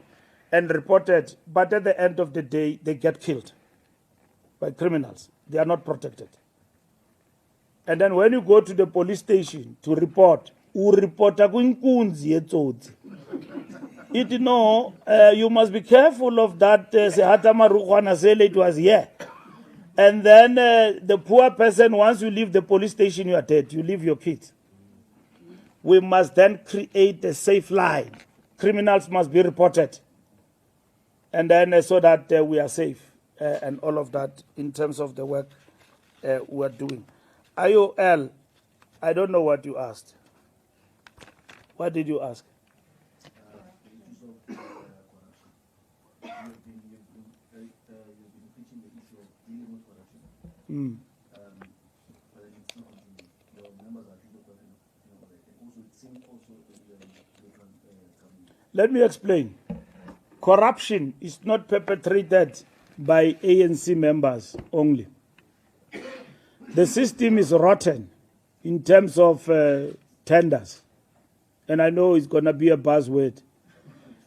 and reported, but at the end of the day, they get killed by criminals. They are not protected. And then when you go to the police station to report, you must be careful of that. It was here. And then the poor person, once you leave the police station, you are dead. You leave your kids. We must then create a safe line. Criminals must be reported. And then so that we are safe and all of that in terms of the work we are doing. IOL, I don't know what you asked. What did you ask? Let me explain. Corruption is not perpetrated by ANC members only. The system is rotten in terms of tenders. And I know it's going to be a buzzword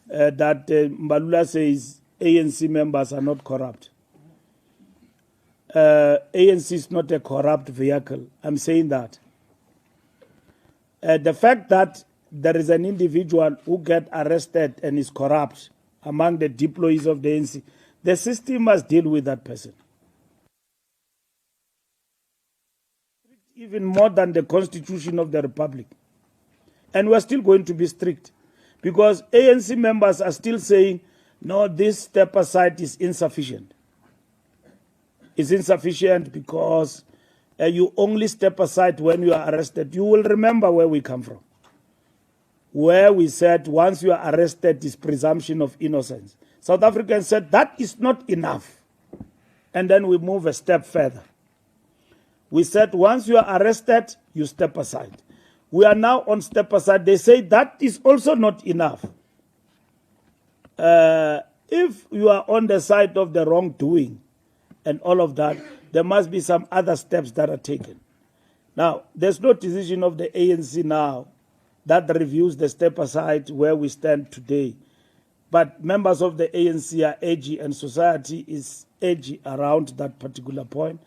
that Mbalula says ANC members are not corrupt. ANC is not a corrupt vehicle. I'm saying that. The fact that there is an individual who gets arrested and is corrupt among the deployees of the ANC, the system must deal with that person. Even more than the Constitution of the Republic. And we're still going to be strict, because ANC members are still saying, no, this step aside is insufficient. It's insufficient because you only step aside when you are arrested. You will remember where we come from, where we said once you are arrested is presumption of innocence. South Africans said that is not enough. And then we move a step further. We said once you are arrested, you step aside. We are now on step aside. They say that is also not enough. If you are on the side of the wrongdoing and all of that, there must be some other steps that are taken. Now, there's no decision of the ANC now that reviews the step aside where we stand today. but members of the ANC are edgy and society is edgy around that particular point.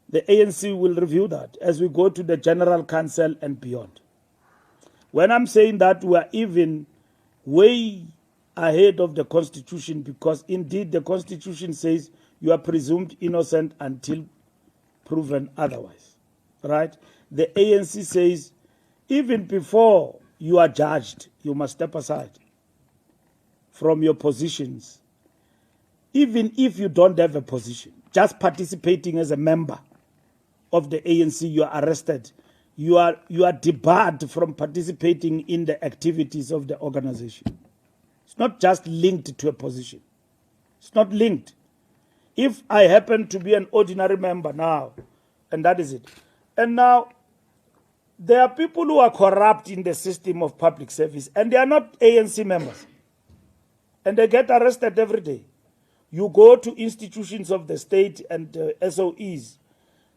The ANC will review that as we go to the General Council and beyond. When I'm saying that, we are even way ahead of the Constitution, because indeed the Constitution says you are presumed innocent until proven otherwise, right? The ANC says even before you are judged, you must step aside from your positions. Even if you don't have a position, just participating as a member of the ANC, you are arrested. You are debarred from participating in the activities of the organization. It's not just linked to a position. It's not linked. If I happen to be an ordinary member now, and that is it. And now, there are people who are corrupt in the system of public service, and they are not ANC members. And they get arrested every day. You go to institutions of the state and SOEs.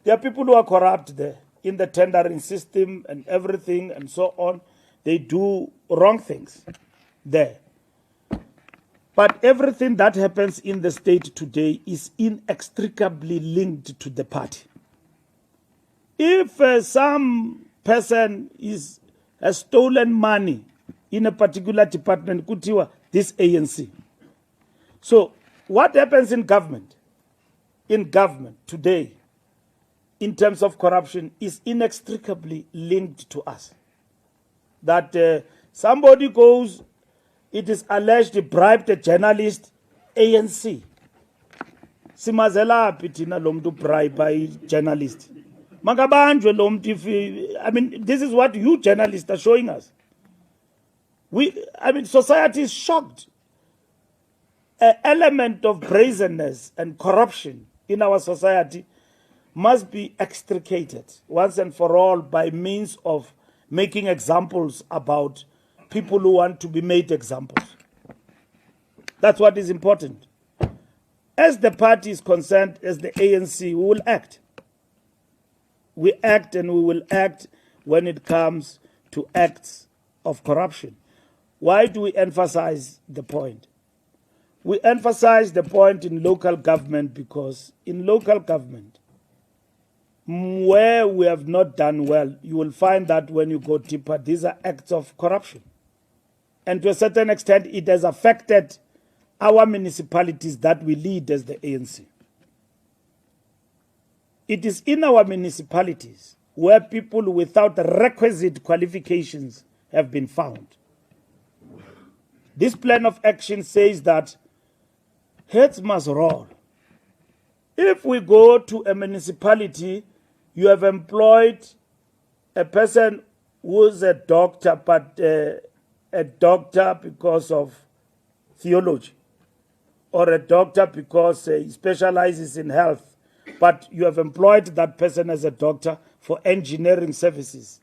There are people who are corrupt there in the tendering system and everything and so on. They do wrong things there. But everything that happens in the state today is inextricably linked to the party. If some person has stolen money in a particular department, kutiwa, this ANC. So what happens in government? In government today, in terms of corruption, is inextricably linked to us. That somebody goes, it is alleged he bribed a journalist, ANC. Simazela pitina lomdu bribe by journalist. Magabanjwe lomdu, I mean, this is what you journalists are showing us. Society is shocked. An element of brazenness and corruption in our society must be extricated once and for all by means of making examples about people who want to be made examples. That's what is important. As the party is concerned, as the ANC, we will act. We act, and we will act when it comes to acts of corruption. Why do we emphasize the point? We emphasize the point in local government because in local government, where we have not done well, you will find that when you go deeper, these are acts of corruption. And to a certain extent, it has affected our municipalities that we lead as the ANC. It is in our municipalities where people without requisite qualifications have been found. This plan of action says that heads must roll. If we go to a municipality, you have employed a person who is a doctor, but a doctor because of theology, or a doctor because he specializes in health, but you have employed that person as a doctor for engineering services.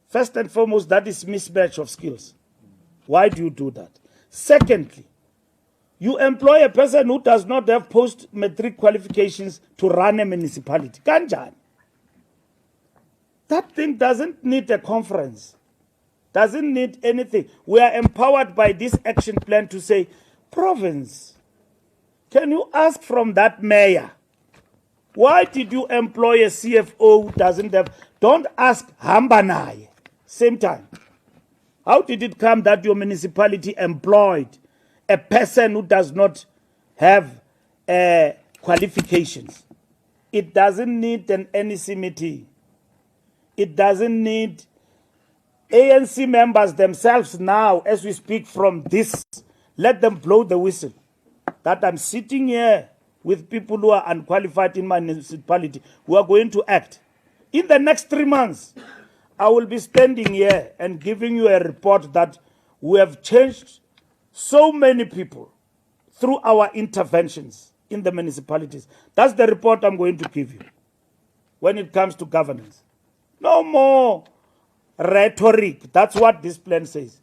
First and foremost, that is mismatch of skills. Why do you do that? Secondly, you employ a person who does not have post-matric qualifications to run a municipality. Kanjani? That thing doesn't need a conference, doesn't need anything. We are empowered by this action plan to say, province, can you ask from that mayor, why did you employ a CFO who doesn't have, don't ask Hambanai, same time. How did it come that your municipality employed a person who does not have qualifications? It doesn't need an NEC meeting. It doesn't need ANC members themselves now, as we speak from this, let them blow the whistle. That I'm sitting here with people who are unqualified in my municipality, who are going to act. In the next 3 months, I will be standing here and giving you a report that we have changed so many people through our interventions in the municipalities. That's the report I'm going to give you when it comes to governance. No more rhetoric. That's what this plan says.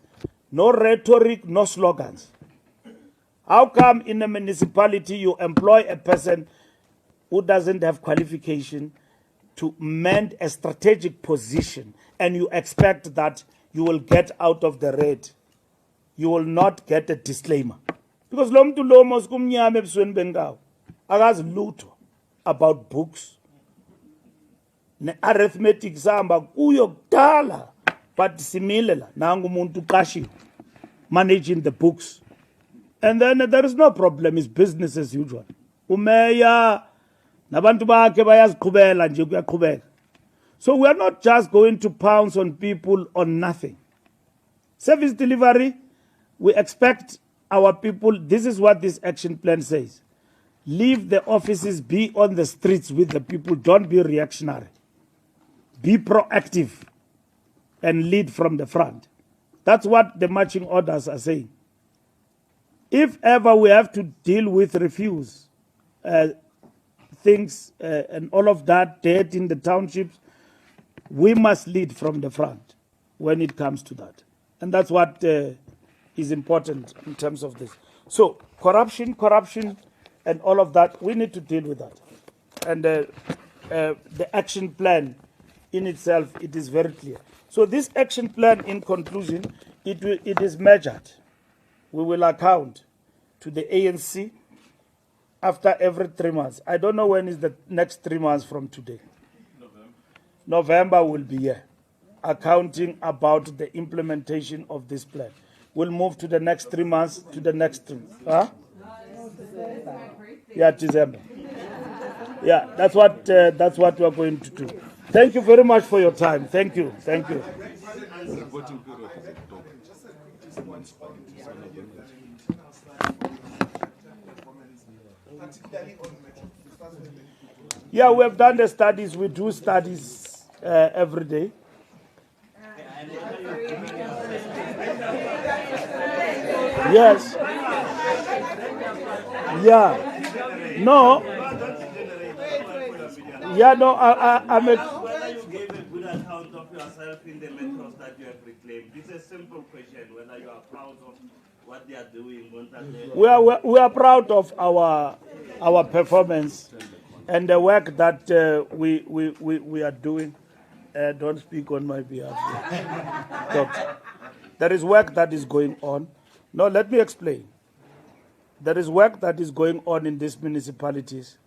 No rhetoric, no slogans. How come in a municipality you employ a person who doesn't have qualification to mend a strategic position and you expect that you will get out of the red? You will not get a disclaimer. Because lo mntu lo mos kumnyama ebusweni benkawu akazi lutho about books ne-arithmetic sahamba kuyo kudala, but simile la nangu umuntu uqashiwe managing the books, and then there is no problem, it's business as usual. Umeya nabantu bakhe bayaziqhubela nje kuyaqhubeka. So we are not just going to pounce on people on nothing. Service delivery, we expect our people, this is what this action plan says. Leave the offices, be on the streets with the people, don't be reactionary. Be proactive and lead from the front. That's what the marching orders are saying. If ever we have to deal with refuse, things and all of that, debt in the townships, we must lead from the front when it comes to that. And that's what is important in terms of this. So corruption, and all of that, we need to deal with that. And the action plan in itself, it is very clear. So this action plan, in conclusion, it is measured. We will account to the ANC after every 3 months. I don't know when is the next 3 months from today. November will be here, accounting about the implementation of this plan. We'll move to the next 3 months, to the next 3 months. Huh? Yeah, December. Yeah, that's what we're going to do. Thank you very much for your time. Thank you. Thank you. Yeah, we have done the studies. We do studies every day. Yes. Yeah. No. Yeah, no, I'm a... Whether you gave a good account of yourself in the metros that you have reclaimed, it's a simple question, whether you are proud of what they are doing. We are proud of our performance and the work that we are doing. Don't speak on my behalf. Doctor. There is work that is going on. No, let me explain. There is work that is going on in these municipalities.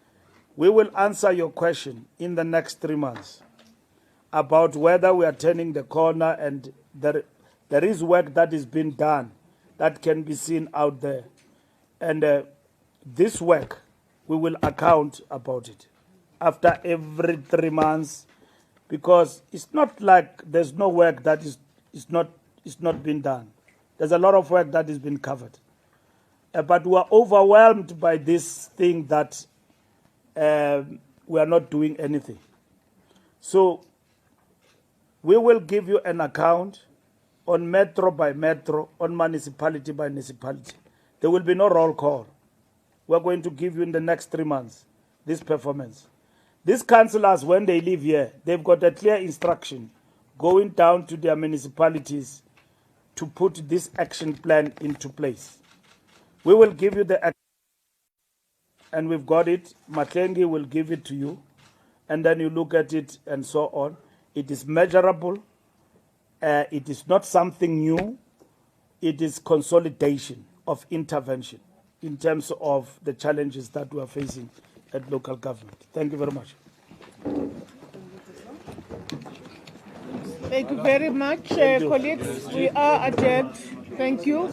We will answer your question in the next 3 months about whether we are turning the corner, and there is work that is being done that can be seen out there. And this work, we will account about it after every 3 months, because it's not like there's no work that is not being done. There's a lot of work that has been covered. But we are overwhelmed by this thing that we are not doing anything. So we will give you an account on metro by metro, on municipality by municipality. There will be no roll call. We're going to give you in the next 3 months this performance. These councillors, when they leave here, they've got a clear instruction going down to their municipalities to put this action plan into place. We will give you the action, and we've got it. Matlengi will give it to you, and then you look at it and so on. It is measurable. It is not something new. It is consolidation of intervention in terms of the challenges that we are facing at local government. Thank you very much. Thank you very much, colleagues. We are adjourned. Thank you.